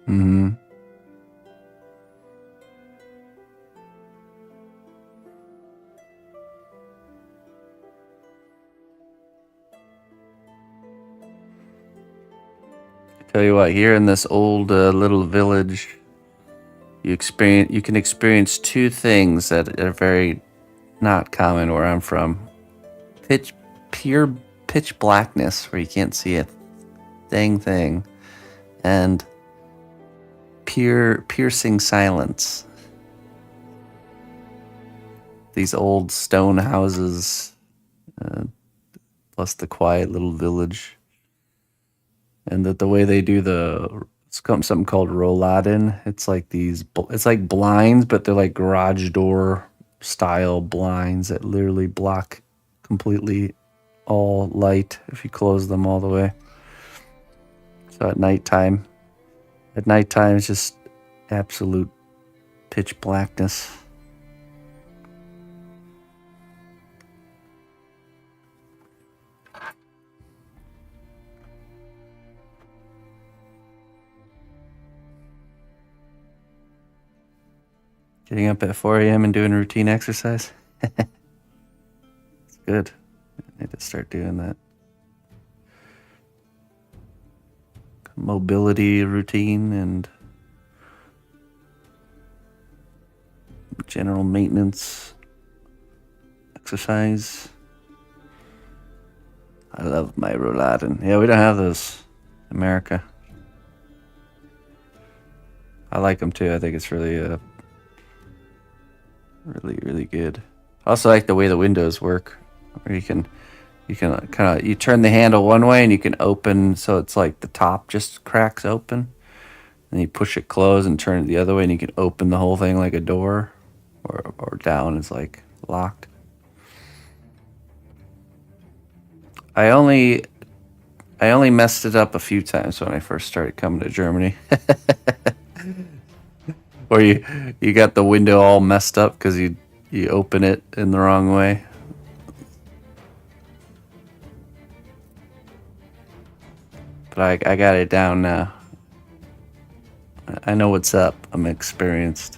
Hmm. Tell you what, here in this old little village, you can experience two things that are very not common where I'm from. Pure pitch blackness where you can't see a dang thing, and piercing silence. These old stone houses, plus the quiet little village, and that the way they do something called roladin. It's like it's like blinds, but they're like garage door style blinds that literally block completely all light if you close them all the way. So at nighttime it's just absolute pitch blackness. Getting up at 4 a.m. and doing routine exercise. It's good. I need to start doing that. Mobility routine and general maintenance exercise. I love my roladin. Yeah, we don't have those in America. I like them too. I think it's really really good. I also like the way the windows work, where you can kind of, you turn the handle one way and you can open, so it's like the top just cracks open, and you push it closed and turn it the other way and you can open the whole thing like a door, or down is like locked. I only messed it up a few times when I first started coming to Germany. Or you got the window all messed up because you open it in the wrong way. But I got it down now. I know what's up. I'm experienced.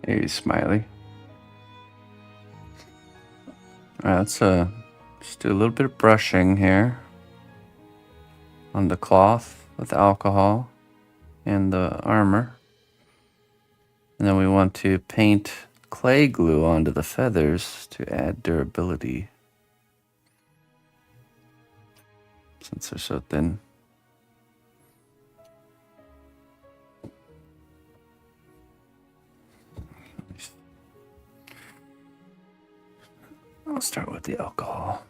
Hey, Smiley. Alright, let's just do a little bit of brushing here on the cloth with alcohol and the armor. And then we want to paint clay glue onto the feathers to add durability, since they're so thin. I'll start with the alcohol.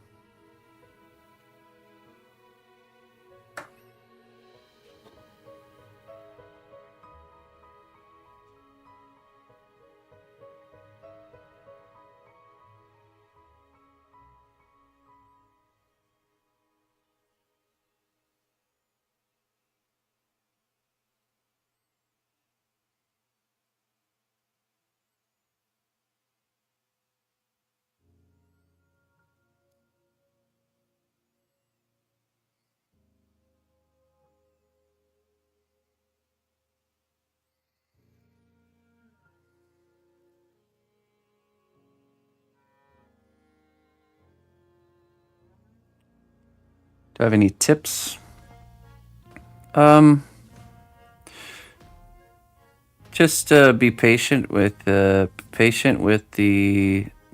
Do I have any tips? Just be patient with the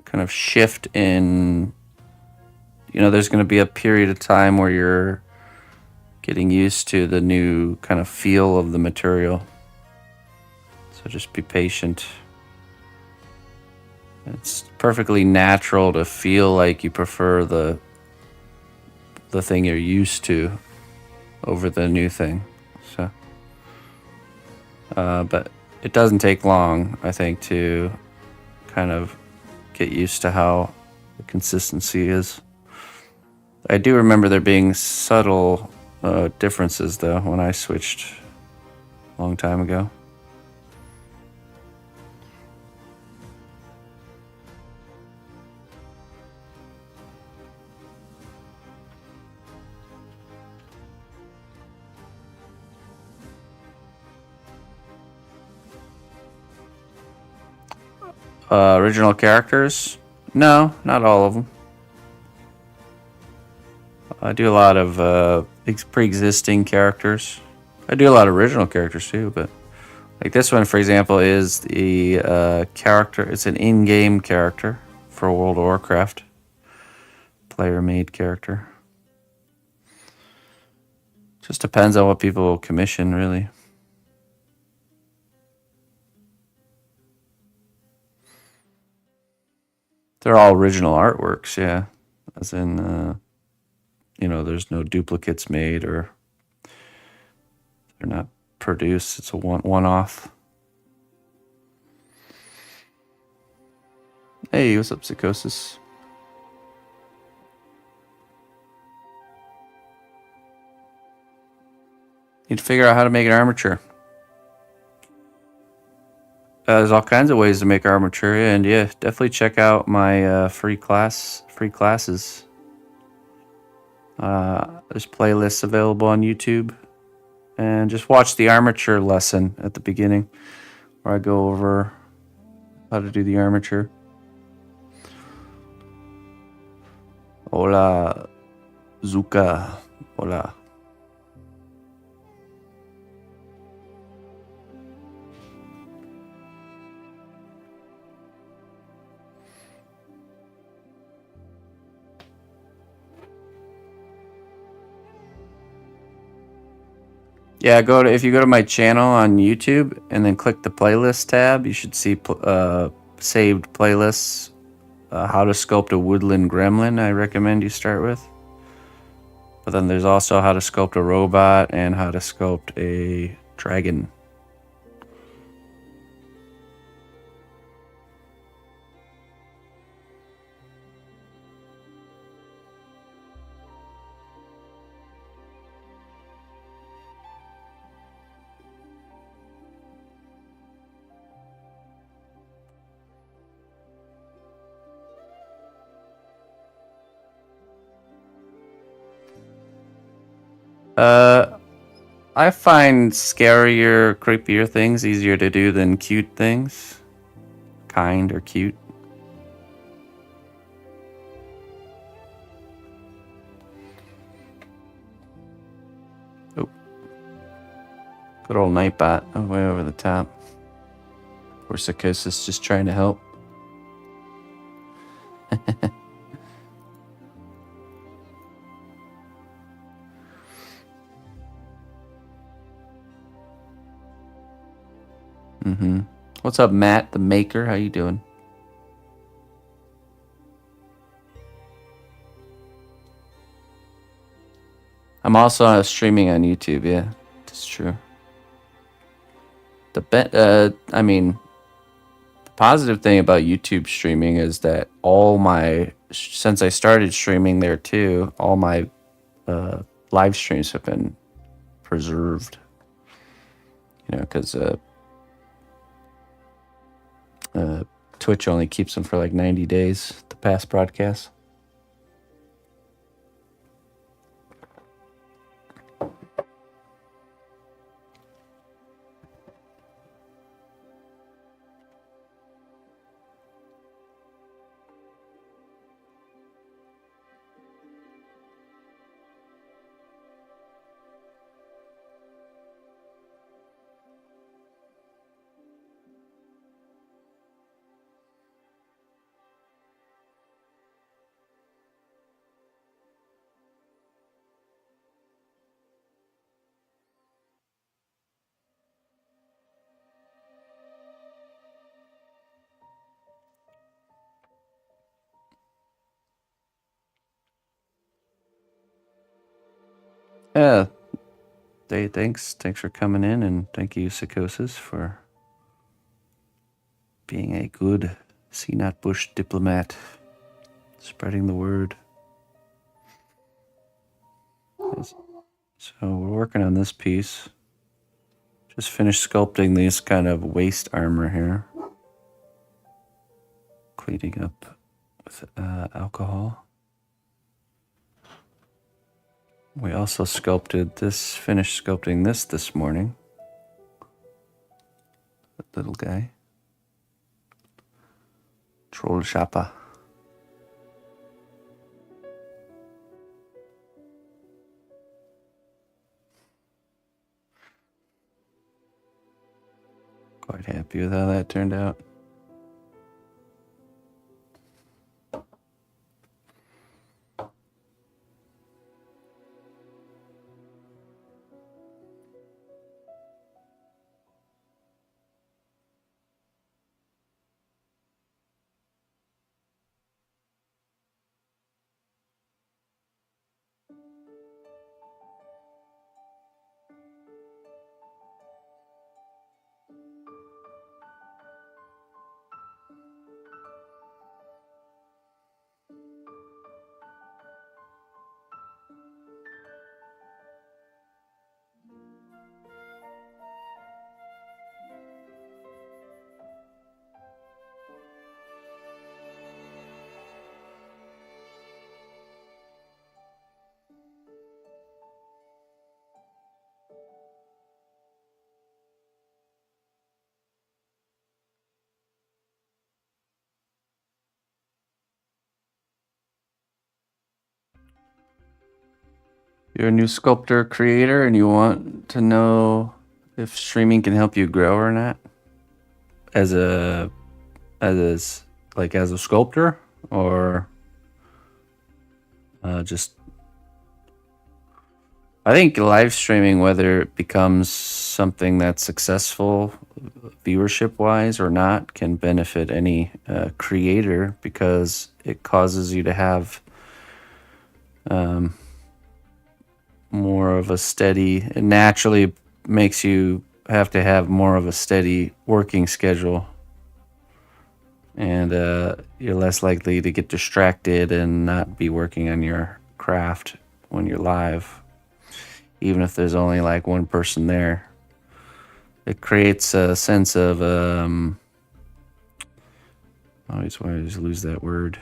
kind of shift in. There's going to be a period of time where you're getting used to the new kind of feel of the material. So just be patient. It's perfectly natural to feel like you prefer the thing you're used to over the new thing. So, but it doesn't take long, I think, to kind of get used to how the consistency is. I do remember there being subtle differences, though, when I switched a long time ago. Original characters? No, not all of them. I do a lot of pre-existing characters. I do a lot of original characters too, but like this one, for example, is the character. It's an in-game character for World of Warcraft. Player-made character. Just depends on what people commission, really. They're all original artworks, yeah. As in, there's no duplicates made or they're not produced. It's a one-off. Hey, what's up, Psychosis? Need to figure out how to make an armature. There's all kinds of ways to make armature, and yeah, definitely check out my free classes. There's playlists available on YouTube, and just watch the armature lesson at the beginning, where I go over how to do the armature. Hola, Zuka. Hola. Yeah, if you go to my channel on YouTube and then click the playlist tab, you should see saved playlists. How to sculpt a woodland gremlin, I recommend you start with. But then there's also how to sculpt a robot and how to sculpt a dragon. I find scarier, creepier things easier to do than cute things. kind or cute. Oh. Good old Nightbot. Oh, way over the top. Poor Psychosis just trying to help. Mm-hmm. What's up, Matt, the maker? How you doing? I'm also streaming on YouTube. Yeah, that's true. The positive thing about YouTube streaming is that since I started streaming there too, all my live streams have been preserved. You know, because Twitch only keeps them for like 90 days, the past broadcasts. Yeah. Thanks for coming in, and thank you, Psychosis, for being a good cnotbusch diplomat, spreading the word. Yes. So we're working on this piece. Just finished sculpting these kind of waist armor here. Cleaning up with alcohol. We also finished sculpting this morning. That little guy. Troll Shapa. Quite happy with how that turned out. You're a new sculptor creator and you want to know if streaming can help you grow or not as a sculptor, or just I think live streaming, whether it becomes something that's successful viewership wise or not, can benefit any creator, because it causes you to have more of a steady, it naturally makes you have to have more of a steady working schedule, and you're less likely to get distracted and not be working on your craft when you're live, even if there's only like one person there. It creates a sense of I always lose that word.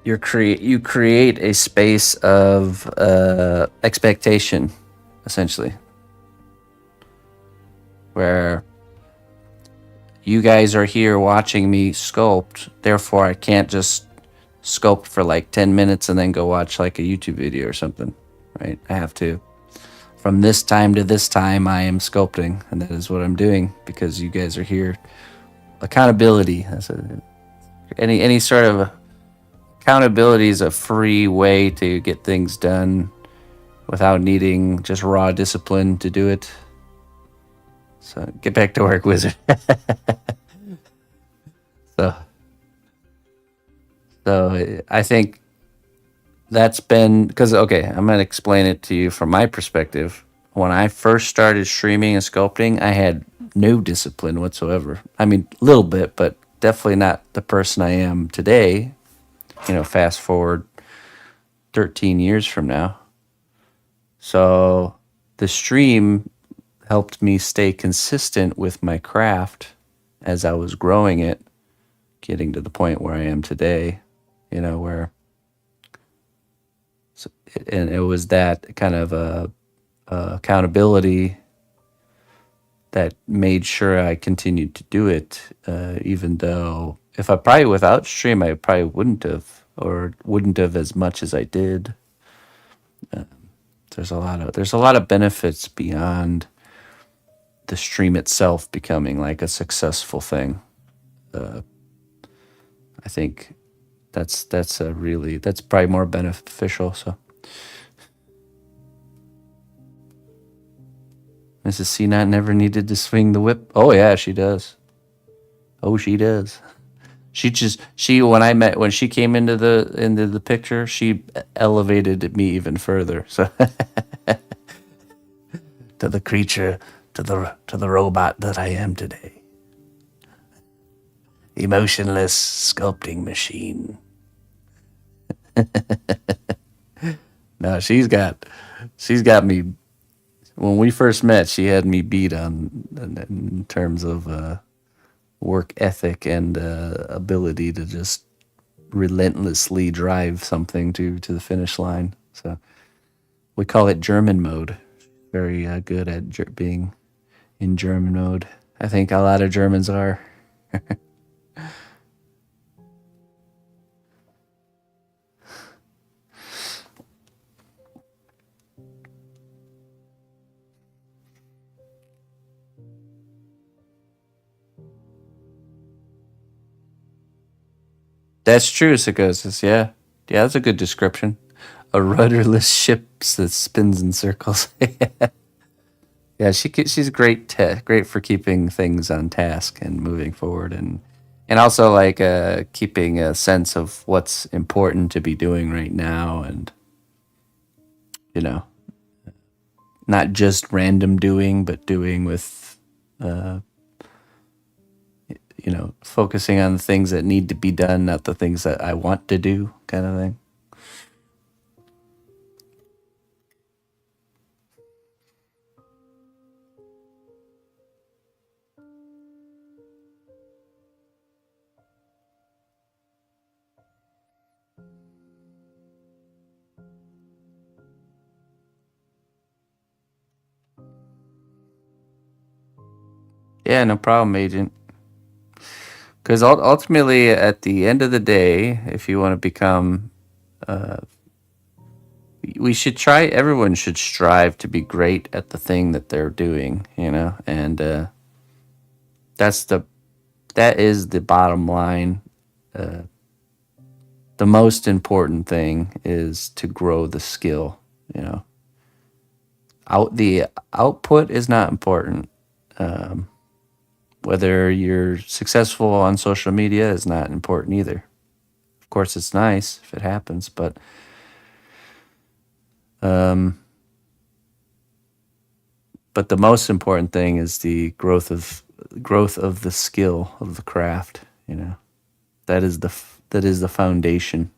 You create a space of expectation, essentially. you guys are here watching me sculpt, therefore I can't just sculpt for like 10 minutes and then go watch like a YouTube video or something, right? I have to, from this time to this time, I am sculpting, and that is what I'm doing because you guys are here. Accountability. Any sort of accountability is a free way to get things done without needing just raw discipline to do it. So get back to work, wizard. so, so I think that's been because okay, I'm gonna explain it to you from my perspective. When I first started streaming and sculpting, I had no discipline whatsoever. I mean, a little bit, but definitely not the person I am today. You know, fast forward 13 years from now. So the stream helped me stay consistent with my craft as I was growing it, getting to the point where I am today, you know, where, and it was that kind of accountability that made sure I continued to do it, even though if I probably without stream, I probably wouldn't have, or wouldn't have as much as I did. There's a lot of benefits beyond the stream itself becoming like a successful thing. I think that's probably more beneficial. So Mrs. CNOT never needed to swing the whip. Oh yeah, she does. Oh, she does. When she came into the picture, she elevated me even further. So to the creature, to the robot that I am today. Emotionless sculpting machine. No, she's got me. When we first met, she had me beat on in terms of work ethic and ability to just relentlessly drive something to the finish line. So we call it German mode. Very good at being in German mode. I think a lot of Germans are. That's true, Psychosis. Yeah. Yeah, that's a good description. A rudderless ship that spins in circles. Yeah, she's great for keeping things on task and moving forward, and also like keeping a sense of what's important to be doing right now, and you know, not just random doing, but doing with focusing on the things that need to be done, not the things that I want to do, kind of thing. Yeah, no problem, Agent. Because ultimately, at the end of the day, if you want to become, we should try. Everyone should strive to be great at the thing that they're doing, and that's that is the bottom line. The most important thing is to grow the skill. The output is not important. Whether you're successful on social media is not important either. Of course, it's nice if it happens, but the most important thing is the growth of the skill of the craft. That is the foundation.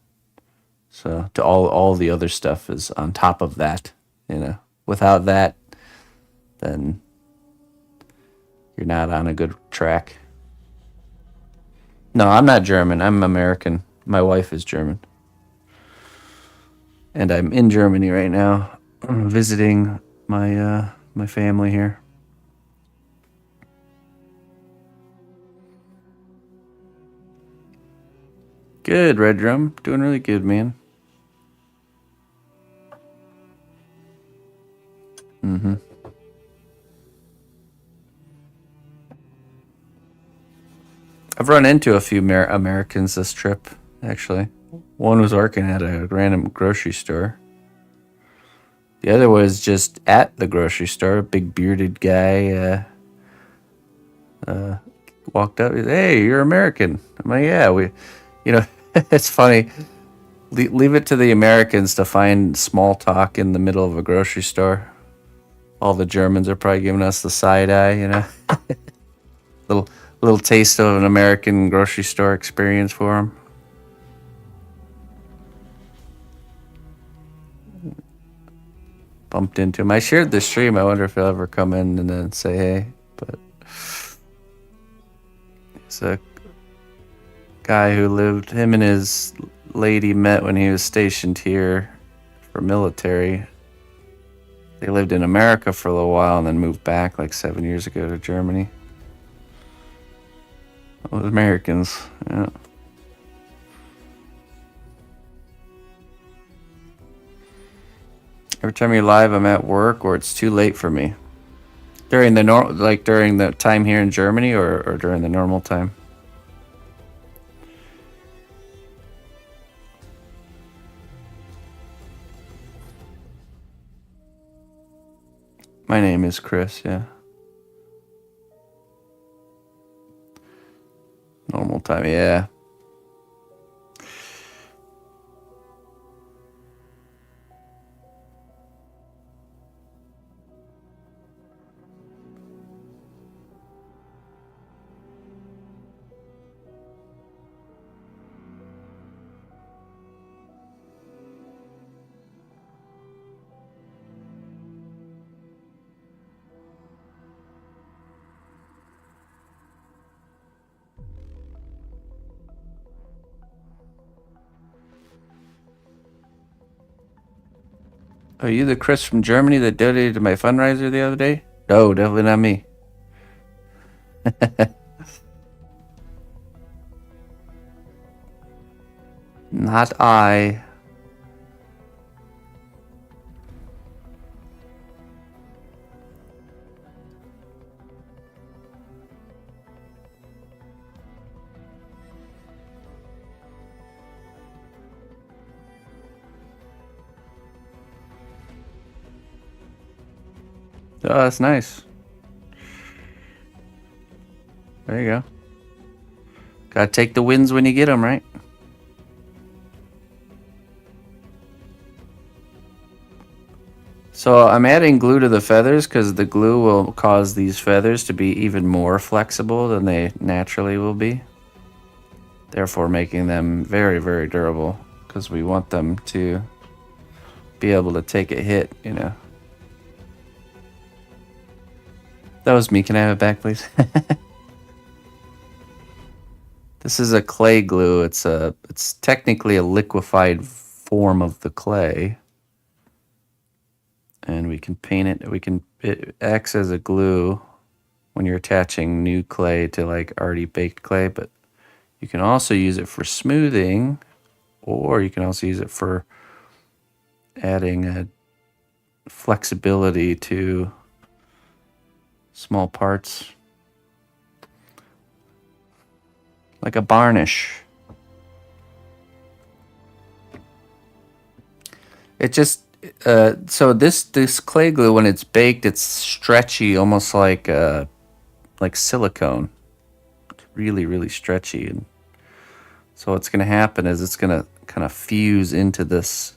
So to all the other stuff is on top of that. Without that, then you're not on a good track. No, I'm not German. I'm American. My wife is German. And I'm in Germany right now, visiting my family here. Good, Red Drum. Doing really good, man. Mm-hmm. I've run into a few Americans this trip, actually. One was working at a random grocery store. The other was just at the grocery store. A big bearded guy walked up. He said, "Hey, you're American." I'm like, "Yeah, we." You know, it's funny. Leave it to the Americans to find small talk in the middle of a grocery store. All the Germans are probably giving us the side eye, you know. little taste of an American grocery store experience for them. Bumped into him. I shared the stream. I wonder if he'll ever come in and then say hey. But it's a guy who lived. Him and his lady met when he was stationed here for military. They lived in America for a little while and then moved back like 7 years ago to Germany. Those Americans, yeah. Every time you're live, I'm at work or it's too late for me. During the during the time here in Germany or during the normal time? My name is Chris, yeah. Normal time, yeah. Are you the Chris from Germany that donated to my fundraiser the other day? No, definitely not me. Not I. Oh, that's nice. There you go. Gotta take the wins when you get them, right? So I'm adding glue to the feathers because the glue will cause these feathers to be even more flexible than they naturally will be. Therefore making them very, very durable because we want them to be able to take a hit, you know. That was me. Can I have it back, please? This is a clay glue. It's technically a liquefied form of the clay. And we can paint it. It acts as a glue when you're attaching new clay to like already baked clay, but you can also use it for smoothing, or you can also use it for adding a flexibility to small parts. Like a varnish. It just so this clay glue, when it's baked, it's stretchy, almost like silicone. It's really, really stretchy, and so what's going to happen is it's going to kind of fuse into this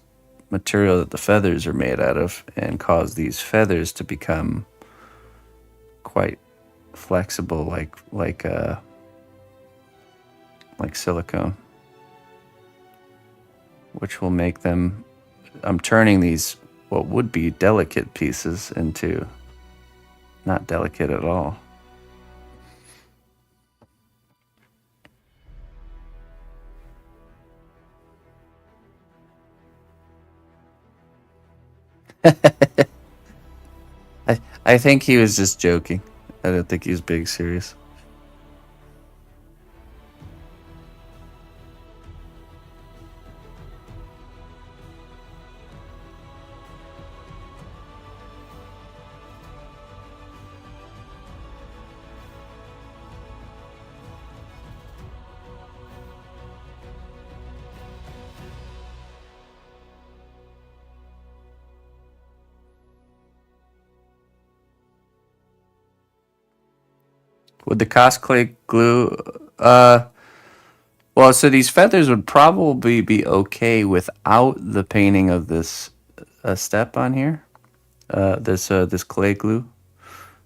material that the feathers are made out of, and cause these feathers to become quite flexible, like silicone, which will make them. I'm turning these what would be delicate pieces into not delicate at all. I think he was just joking. I don't think he was being serious. Would the cosplay glue? Well, so these feathers would probably be okay without the painting of this step on here. This clay glue,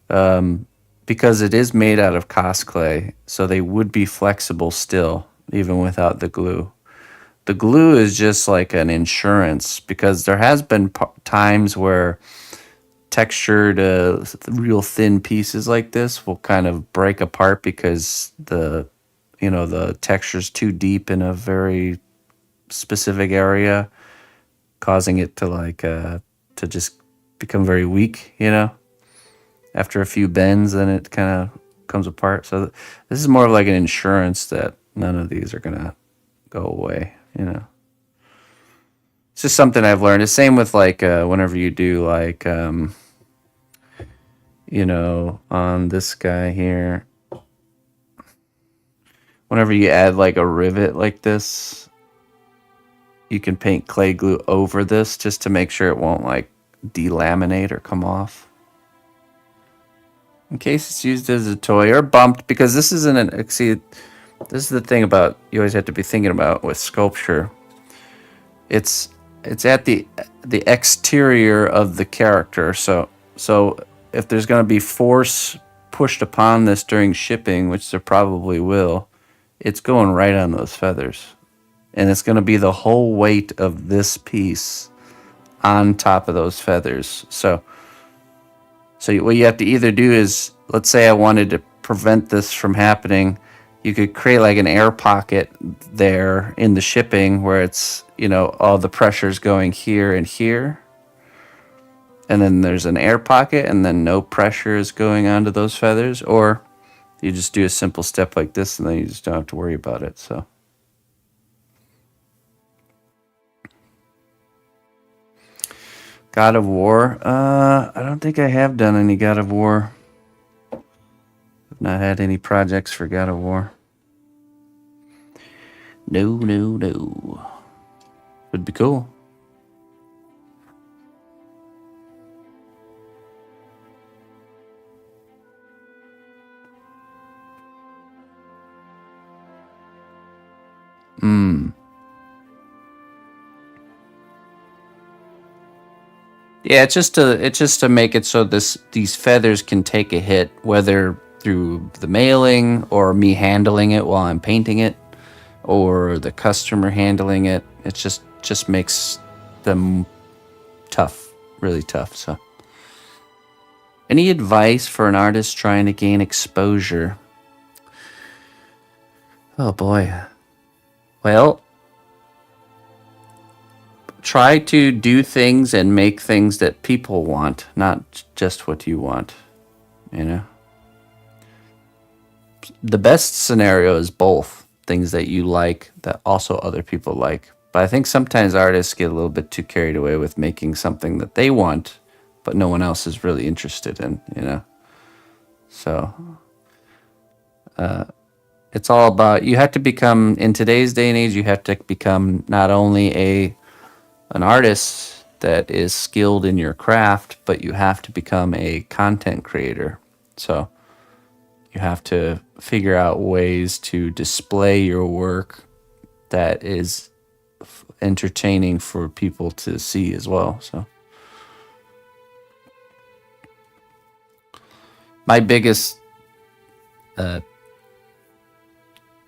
because it is made out of cosplay, so they would be flexible still, even without the glue. The glue is just like an insurance, because there has been times where textured, real thin pieces like this will kind of break apart because the texture's too deep in a very specific area, causing it to to just become very weak. After a few bends, then it kind of comes apart. So this is more of like an insurance that none of these are gonna go away. It's just something I've learned. The same with whenever you do on this guy here, whenever you add like a rivet like this, you can paint clay glue over this just to make sure it won't like delaminate or come off. In case it's used as a toy or bumped, because this isn't see, this is the thing about, you always have to be thinking about with sculpture. It's at the exterior of the character. So if there's going to be force pushed upon this during shipping, which there probably will, it's going right on those feathers. And it's going to be the whole weight of this piece on top of those feathers. So what you have to either do is, let's say I wanted to prevent this from happening, you could create like an air pocket there in the shipping where it's, all the pressure's going here and here. And then there's an air pocket and then no pressure is going onto those feathers. Or you just do a simple step like this and then you just don't have to worry about it. So God of War. I don't think I have done any God of War. I've not had any projects for God of War. No. Would be cool. Yeah, it's just to make it so these feathers can take a hit, whether through the mailing or me handling it while I'm painting it, or the customer handling it. It just makes them tough, really tough. So, any advice for an artist trying to gain exposure? Oh boy. Well, try to do things and make things that people want, not just what you want. The best scenario is both things that you like that also other people like. But I think sometimes artists get a little bit too carried away with making something that they want, but no one else is really interested in, So it's all about, you have to become, in today's day and age, you have to become not only an artist that is skilled in your craft, but you have to become a content creator. So you have to figure out ways to display your work that is entertaining for people to see as well. So my biggest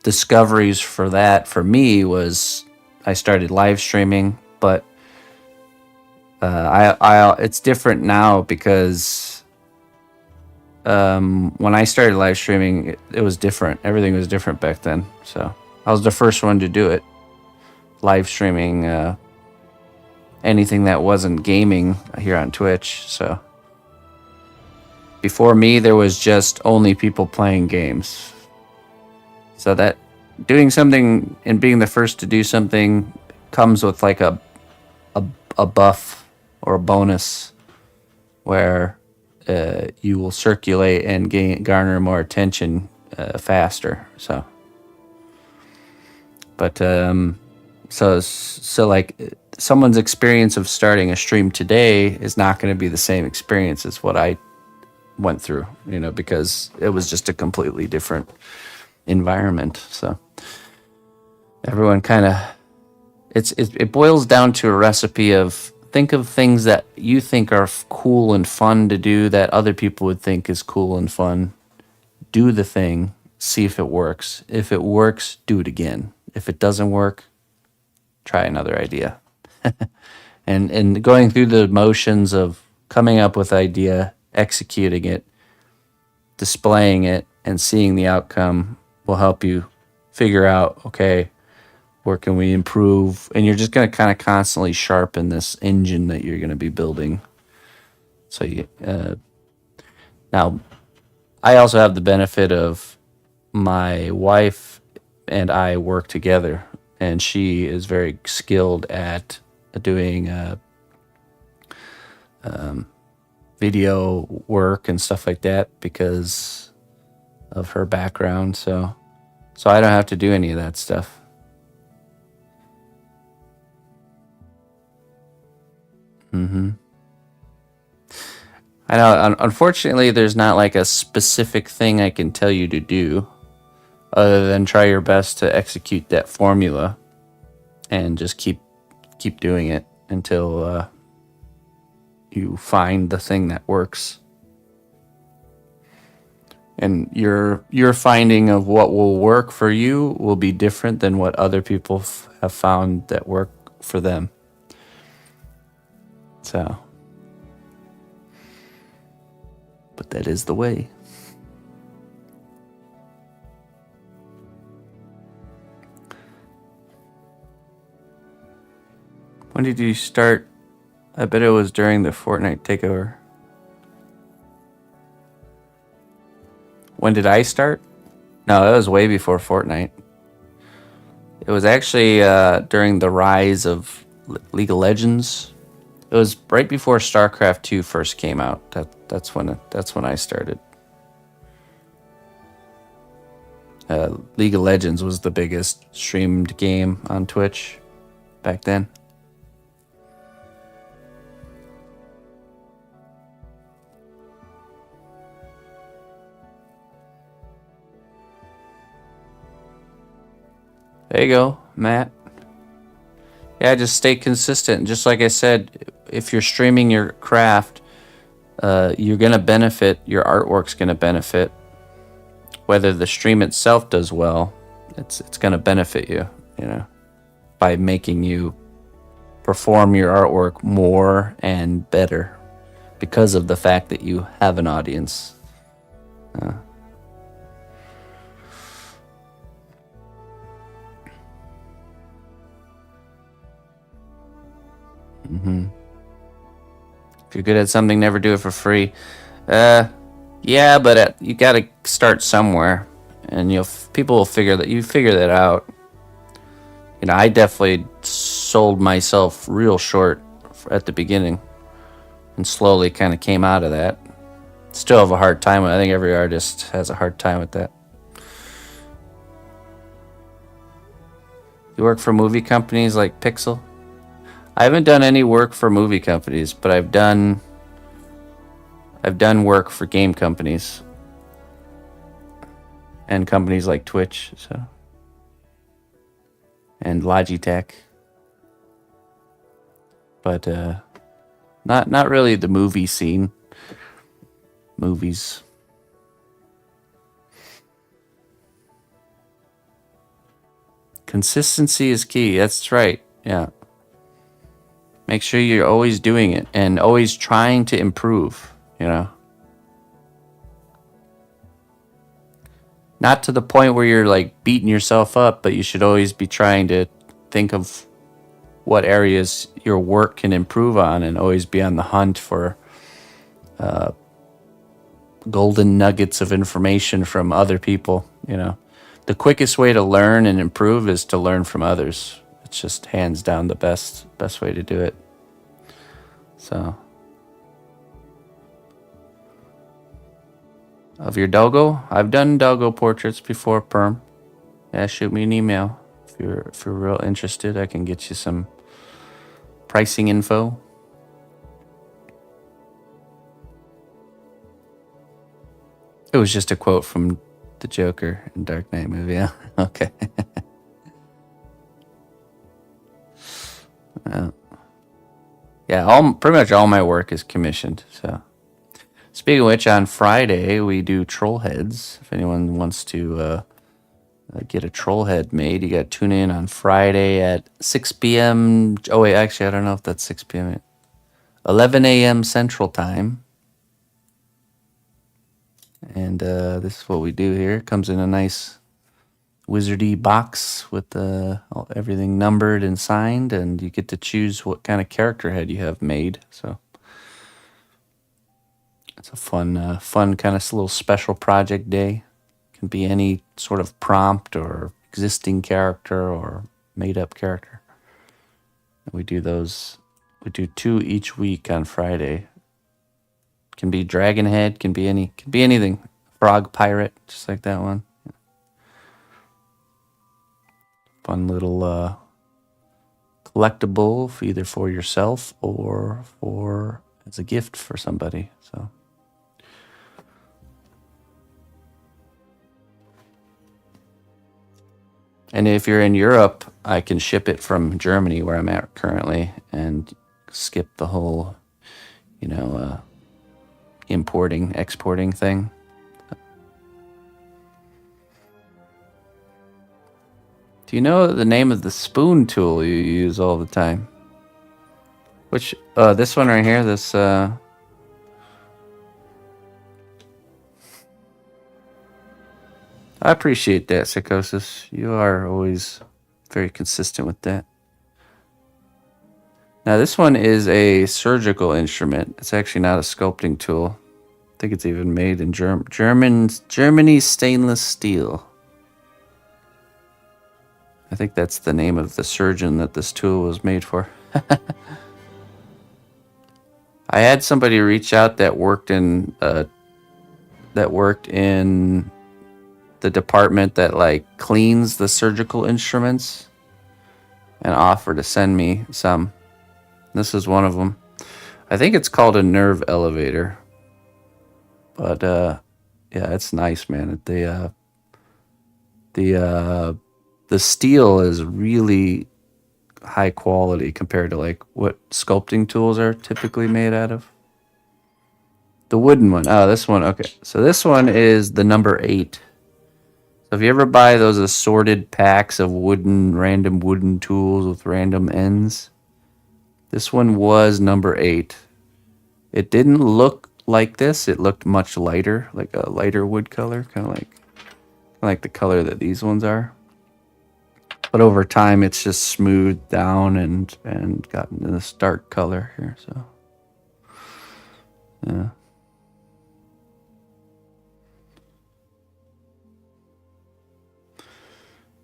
discoveries for me was I started live streaming, but it's different now because when I started live streaming, it was different. Everything was different back then. So I was the first one to do it. Live streaming anything that wasn't gaming here on Twitch. So before me, there was just only people playing games. So that doing something and being the first to do something comes with like a buff or a bonus where you will circulate and garner more attention faster. So, but so like someone's experience of starting a stream today is not going to be the same experience as what I went through, because it was just a completely different environment. So everyone kind of, it boils down to a recipe of think of things that you think are cool and fun to do that other people would think is cool and fun. Do the thing, see if it works. If it works, do it again. If it doesn't work, try another idea. And going through the motions of coming up with idea, executing it, displaying it, and seeing the outcome will help you figure out, okay, where can we improve? And you're just going to kind of constantly sharpen this engine that you're going to be building. So now, I also have the benefit of my wife and I work together, and she is very skilled at doing video work and stuff like that because of her background. So I don't have to do any of that stuff. I know, unfortunately, there's not like a specific thing I can tell you to do other than try your best to execute that formula and just keep doing it until you find the thing that works. And your finding of what will work for you will be different than what other people have found that work for them. So, but that is the way. When did you start? I bet it was during the Fortnite takeover. When did I start? No, it was way before Fortnite. It was actually during the rise of League of Legends. It was right before StarCraft 2 first came out. That's when I started. League of Legends was the biggest streamed game on Twitch back then. There you go, Matt. Yeah, just stay consistent. Just like I said, if you're streaming your craft, you're going to benefit. Your artwork's going to benefit. Whether the stream itself does well, it's going to benefit you, by making you perform your artwork more and better because of the fact that you have an audience. If you're good at something, never do it for free. Yeah, but you got to start somewhere, and people will figure that out. I definitely sold myself real short at the beginning, and slowly kind of came out of that. Still have a hard time. I think every artist has a hard time with that. You work for movie companies like Pixel? I haven't done any work for movie companies, but I've done work for game companies and companies like Twitch, and Logitech. But not really the movie scene. Movies. Consistency is key. That's right. Yeah. Make sure you're always doing it and always trying to improve, Not to the point where you're like beating yourself up, but you should always be trying to think of what areas your work can improve on and always be on the hunt for golden nuggets of information from other people, The quickest way to learn and improve is to learn from others. It's just hands down the best way to do it. So, of your doggo, I've done doggo portraits before, Perm. Yeah, shoot me an email if you're real interested. I can get you some pricing info. It was just a quote from the Joker in Dark Knight movie. Yeah. Okay. Yeah, pretty much all my work is commissioned. So, speaking of which, on Friday we do troll heads. If anyone wants to get a troll head made, you got to tune in on Friday at 6 p.m. Oh wait, actually, I don't know if that's 6 p.m. 11 a.m. Central Time. And this is what we do here. It comes in a nice wizardy box with everything numbered and signed, and you get to choose what kind of character head you have made. So it's a fun kind of little special project day. Can be any sort of prompt or existing character or made up character. We do those. We do 2 each week on Friday. Can be dragon head. Can be anything. Frog pirate, just like that one. Fun little collectible either for yourself or for as a gift for somebody. So. And if you're in Europe, I can ship it from Germany, where I'm at currently, and skip the whole, importing, exporting thing. Do you know the name of the spoon tool you use all the time? Which, this one right here, this, I appreciate that, Psychosis. You are always very consistent with that. Now, this one is a surgical instrument. It's actually not a sculpting tool. I think it's even made in Germany stainless steel. I think that's the name of the surgeon that this tool was made for. I had somebody reach out that worked in the department that like cleans the surgical instruments, and offer to send me some. This is one of them. I think it's called a nerve elevator. But yeah, it's nice, man. The steel is really high quality compared to like what sculpting tools are typically made out of. The wooden one. Oh, this one. Okay. So this one is the number 8. So if you ever buy those assorted packs of random wooden tools with random ends, this one was number 8. It didn't look like this. It looked much lighter, like a lighter wood color, kind of like the color that these ones are. But over time, it's just smoothed down and gotten to this dark color here. So, yeah.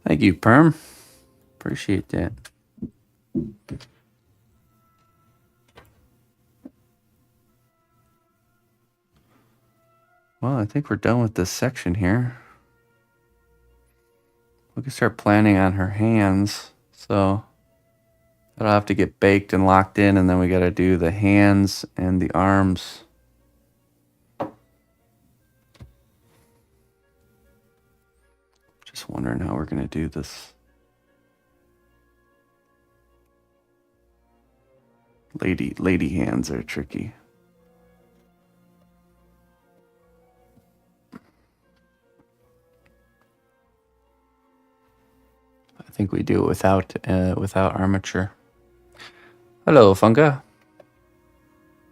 Thank you, Perm. Appreciate that. Well, I think we're done with this section here. We can start planning on her hands. So that'll have to get baked and locked in, and then we got to do the hands and the arms. Just wondering how we're going to do this. Lady hands are tricky. I think we do it without armature. Hello, Funka.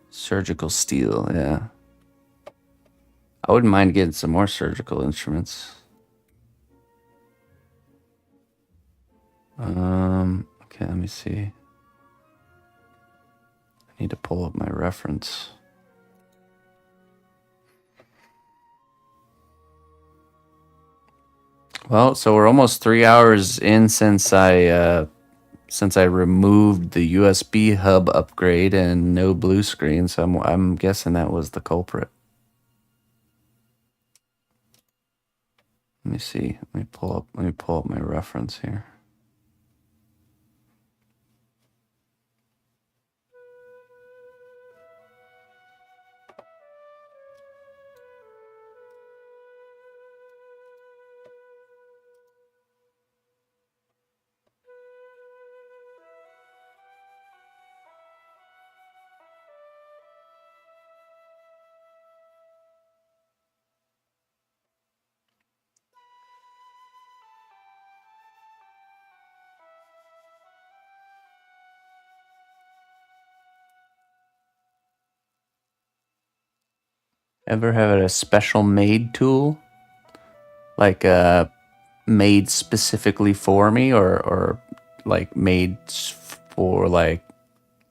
Surgical steel, yeah. I wouldn't mind getting some more surgical instruments. Okay, let me see. I need to pull up my reference. Well, so we're almost 3 hours in since I removed the USB hub upgrade and no blue screen, so I'm guessing that was the culprit. Let me see. Let me pull up my reference here. Ever have a special made tool? Like made specifically for me, or like made for like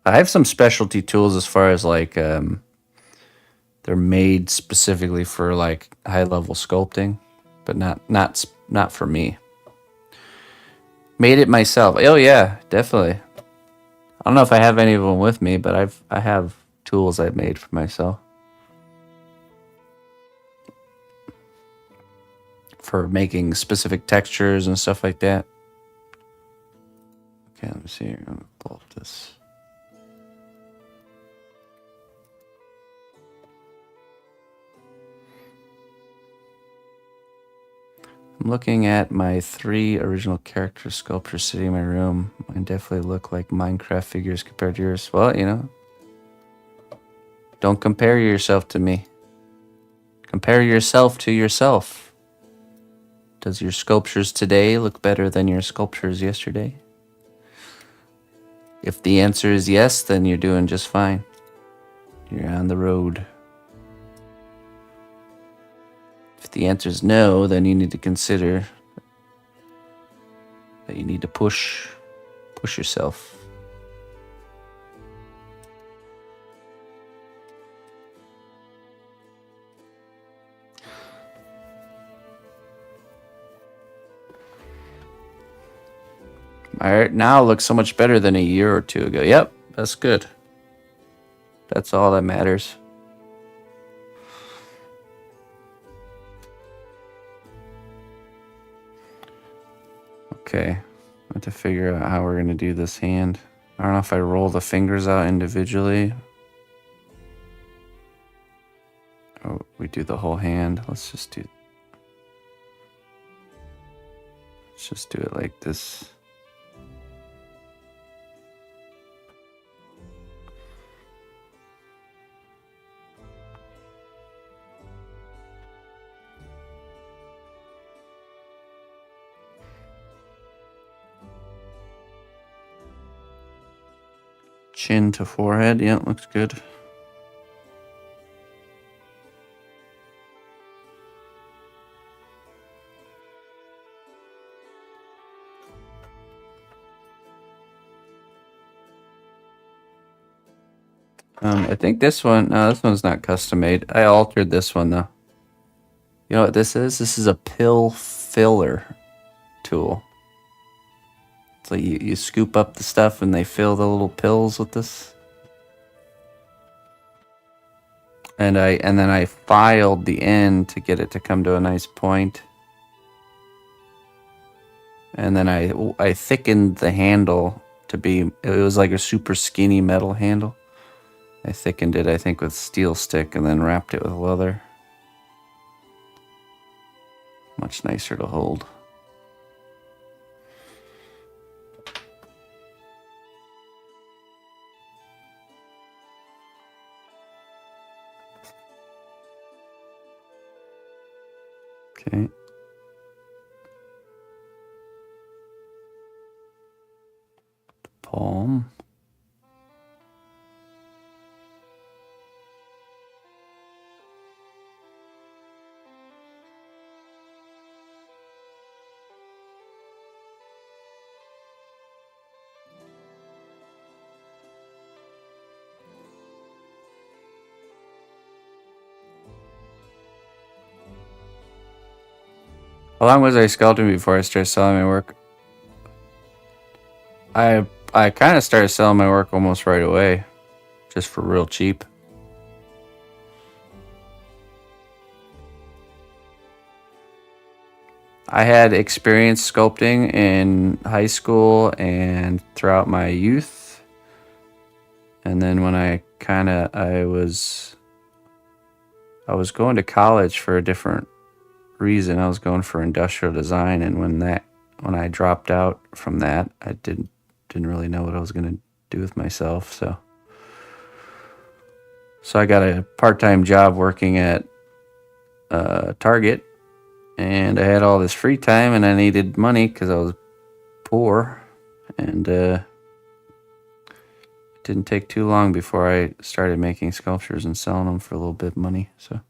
I have some specialty tools as far as like they're made specifically for like high level sculpting, but not for me. Made it myself. Oh yeah, definitely. I don't know if I have any of them with me, but I have tools I've made for myself for making specific textures and stuff like that. Okay, let me see here. I'm gonna pull up this. I'm looking at my 3 original character sculptures sitting in my room. Mine definitely look like Minecraft figures compared to yours. Well, you know, don't compare yourself to me. Compare yourself to yourself. Does your sculptures today look better than your sculptures yesterday? If the answer is yes, then you're doing just fine. You're on the road. If the answer is no, then you need to consider that you need to push yourself. My art now looks so much better than a year or 2 ago. Yep, that's good. That's all that matters. Okay, I have to figure out how we're going to do this hand. I don't know if I roll the fingers out individually. Oh, we do the whole hand. Let's just do it like this. Chin to forehead. Yeah, looks good. I think this one, no, this one's not custom made. I altered this one though. You know what this is? This is a pill filler tool. So you scoop up the stuff and they fill the little pills with this. And then I filed the end to get it to come to a nice point. And then I thickened the handle to be, it was like a super skinny metal handle. I thickened it, I think, with steel stick and then wrapped it with leather. Much nicer to hold. Okay. Palm. How long was I sculpting before I started selling my work? I kind of started selling my work almost right away, just for real cheap. I had experience sculpting in high school and throughout my youth. And then when I was going to college for a different reason. I was going for industrial design, and when I dropped out from that, I didn't really know what I was going to do with myself. So I got a part-time job working at Target, and I had all this free time, and I needed money because I was poor, and it didn't take too long before I started making sculptures and selling them for a little bit of money. So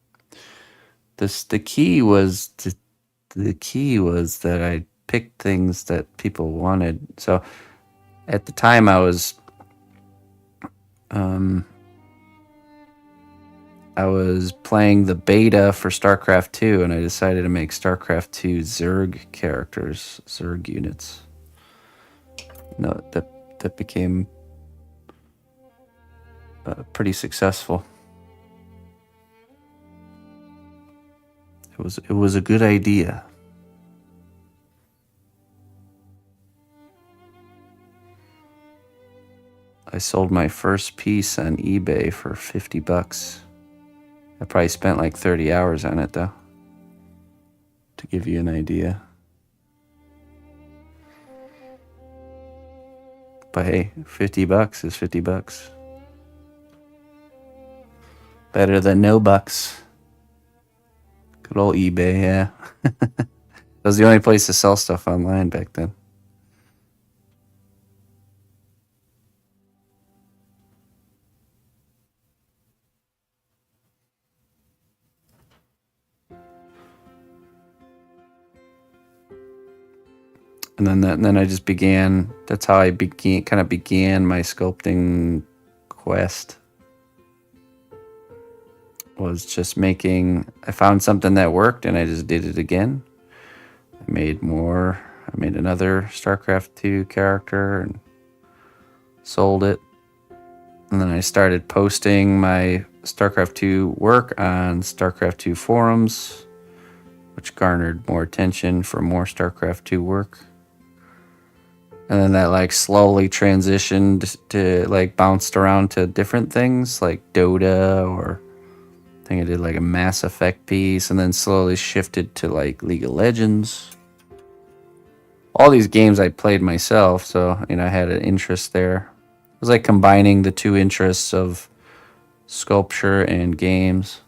the key was that I picked things that people wanted. So at the time I was playing the beta for StarCraft 2, and I decided to make StarCraft 2 Zerg characters, Zerg units. No, that became pretty successful. It was a good idea. I sold my first piece on eBay for $50. I probably spent like 30 hours on it though, to give you an idea. But hey, $50 is $50. Better than no bucks. Good old eBay, yeah. That was the only place to sell stuff online back then. And then I just began. That's how I began my sculpting quest. Was just making. I found something that worked, and I just did it again. I made more. I made another StarCraft 2 character and sold it. And then I started posting my StarCraft 2 work on StarCraft 2 forums, which garnered more attention for more StarCraft 2 work. And then that like slowly transitioned to like bounced around to different things like Dota, or I think I did like a Mass Effect piece, and then slowly shifted to like League of Legends. All these games I played myself, so I had an interest there. It was like combining the two interests of sculpture and games.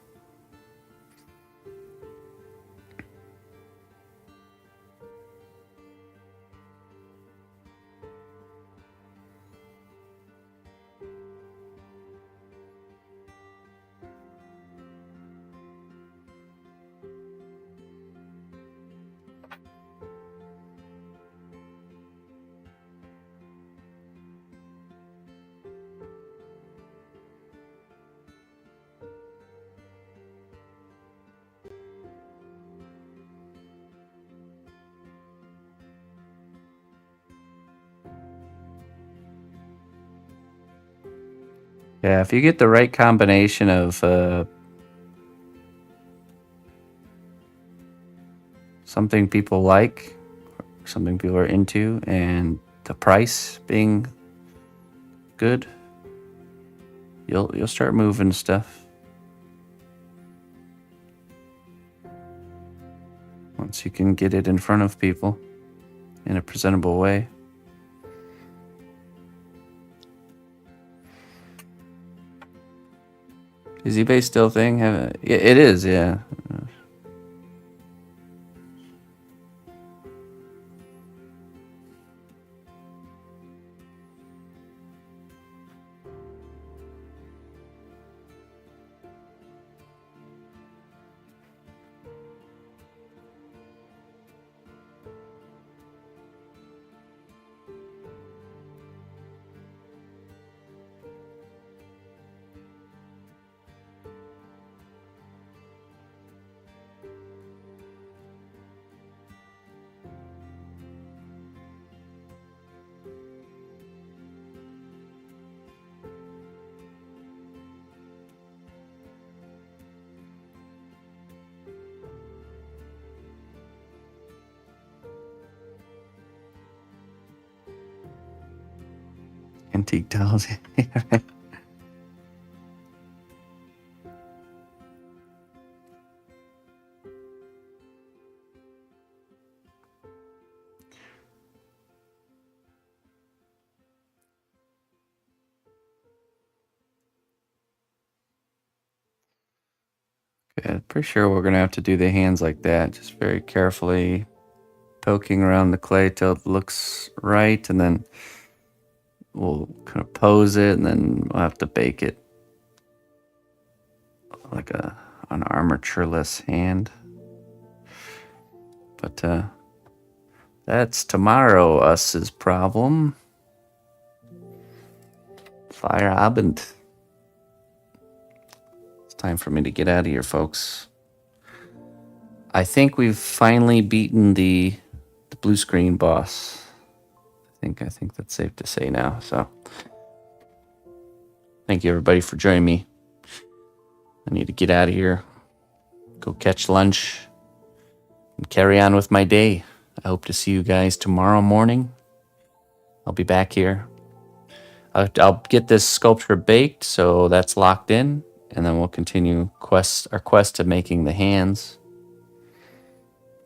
Yeah, if you get the right combination of something people like, something people are into, and the price being good, you'll start moving stuff. Once you can get it in front of people in a presentable way. Is eBay still a thing? It is, yeah. Antique dolls. Yeah, pretty sure we're gonna have to do the hands like that, just very carefully poking around the clay till it looks right, and then we'll kind of pose it, and then we'll have to bake it like a an armatureless hand. But that's tomorrow us's problem. Feierabend. It's time for me to get out of here, folks. I think we've finally beaten the blue screen boss. I think that's safe to say now. So thank you everybody for joining me. I need to get out of here, go catch lunch, and carry on with my day. I hope to see you guys tomorrow morning. I'll be back here. I'll get this sculpture baked, so that's locked in, and then we'll continue our quest to making the hands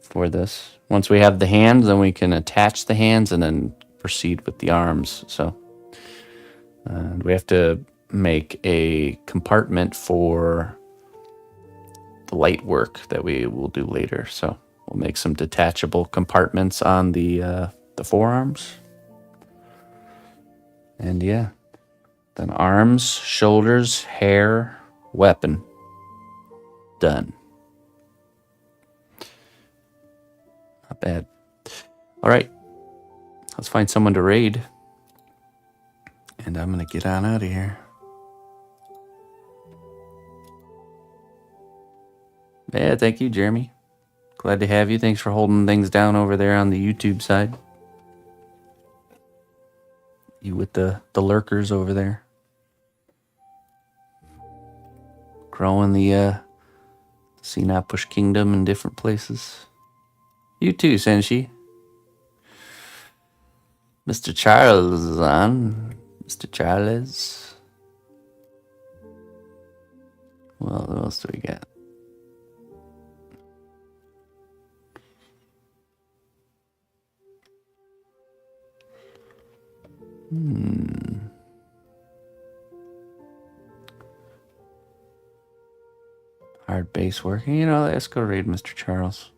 for this. Once we have the hands, then we can attach the hands and then proceed with the arms. So we have to make a compartment for the light work that we will do later. So we'll make some detachable compartments on the forearms. And yeah, then arms, shoulders, hair, weapon. Done. Not bad. All right, let's find someone to raid. And I'm going to get on out of here. Yeah, thank you, Jeremy. Glad to have you. Thanks for holding things down over there on the YouTube side. You with the lurkers over there. Growing the cnotbusch kingdom in different places. You too, Senshi. Mr. Charles is on. Mr. Charles. Well, what else do we got? Hard base work. You know, let's go raid Mr. Charles.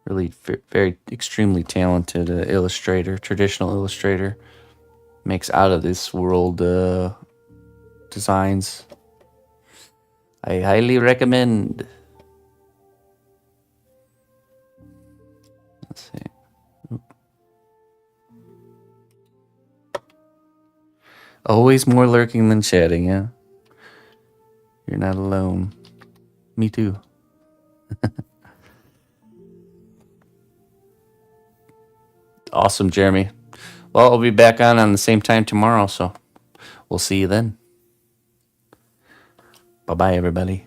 Really very extremely talented illustrator, traditional illustrator. Makes out of this world designs. I highly recommend. Let's see. Always more lurking than chatting, yeah? You're not alone. Me too. Awesome, Jeremy. Well, I'll be back on the same time tomorrow, so we'll see you then. Bye-bye, everybody.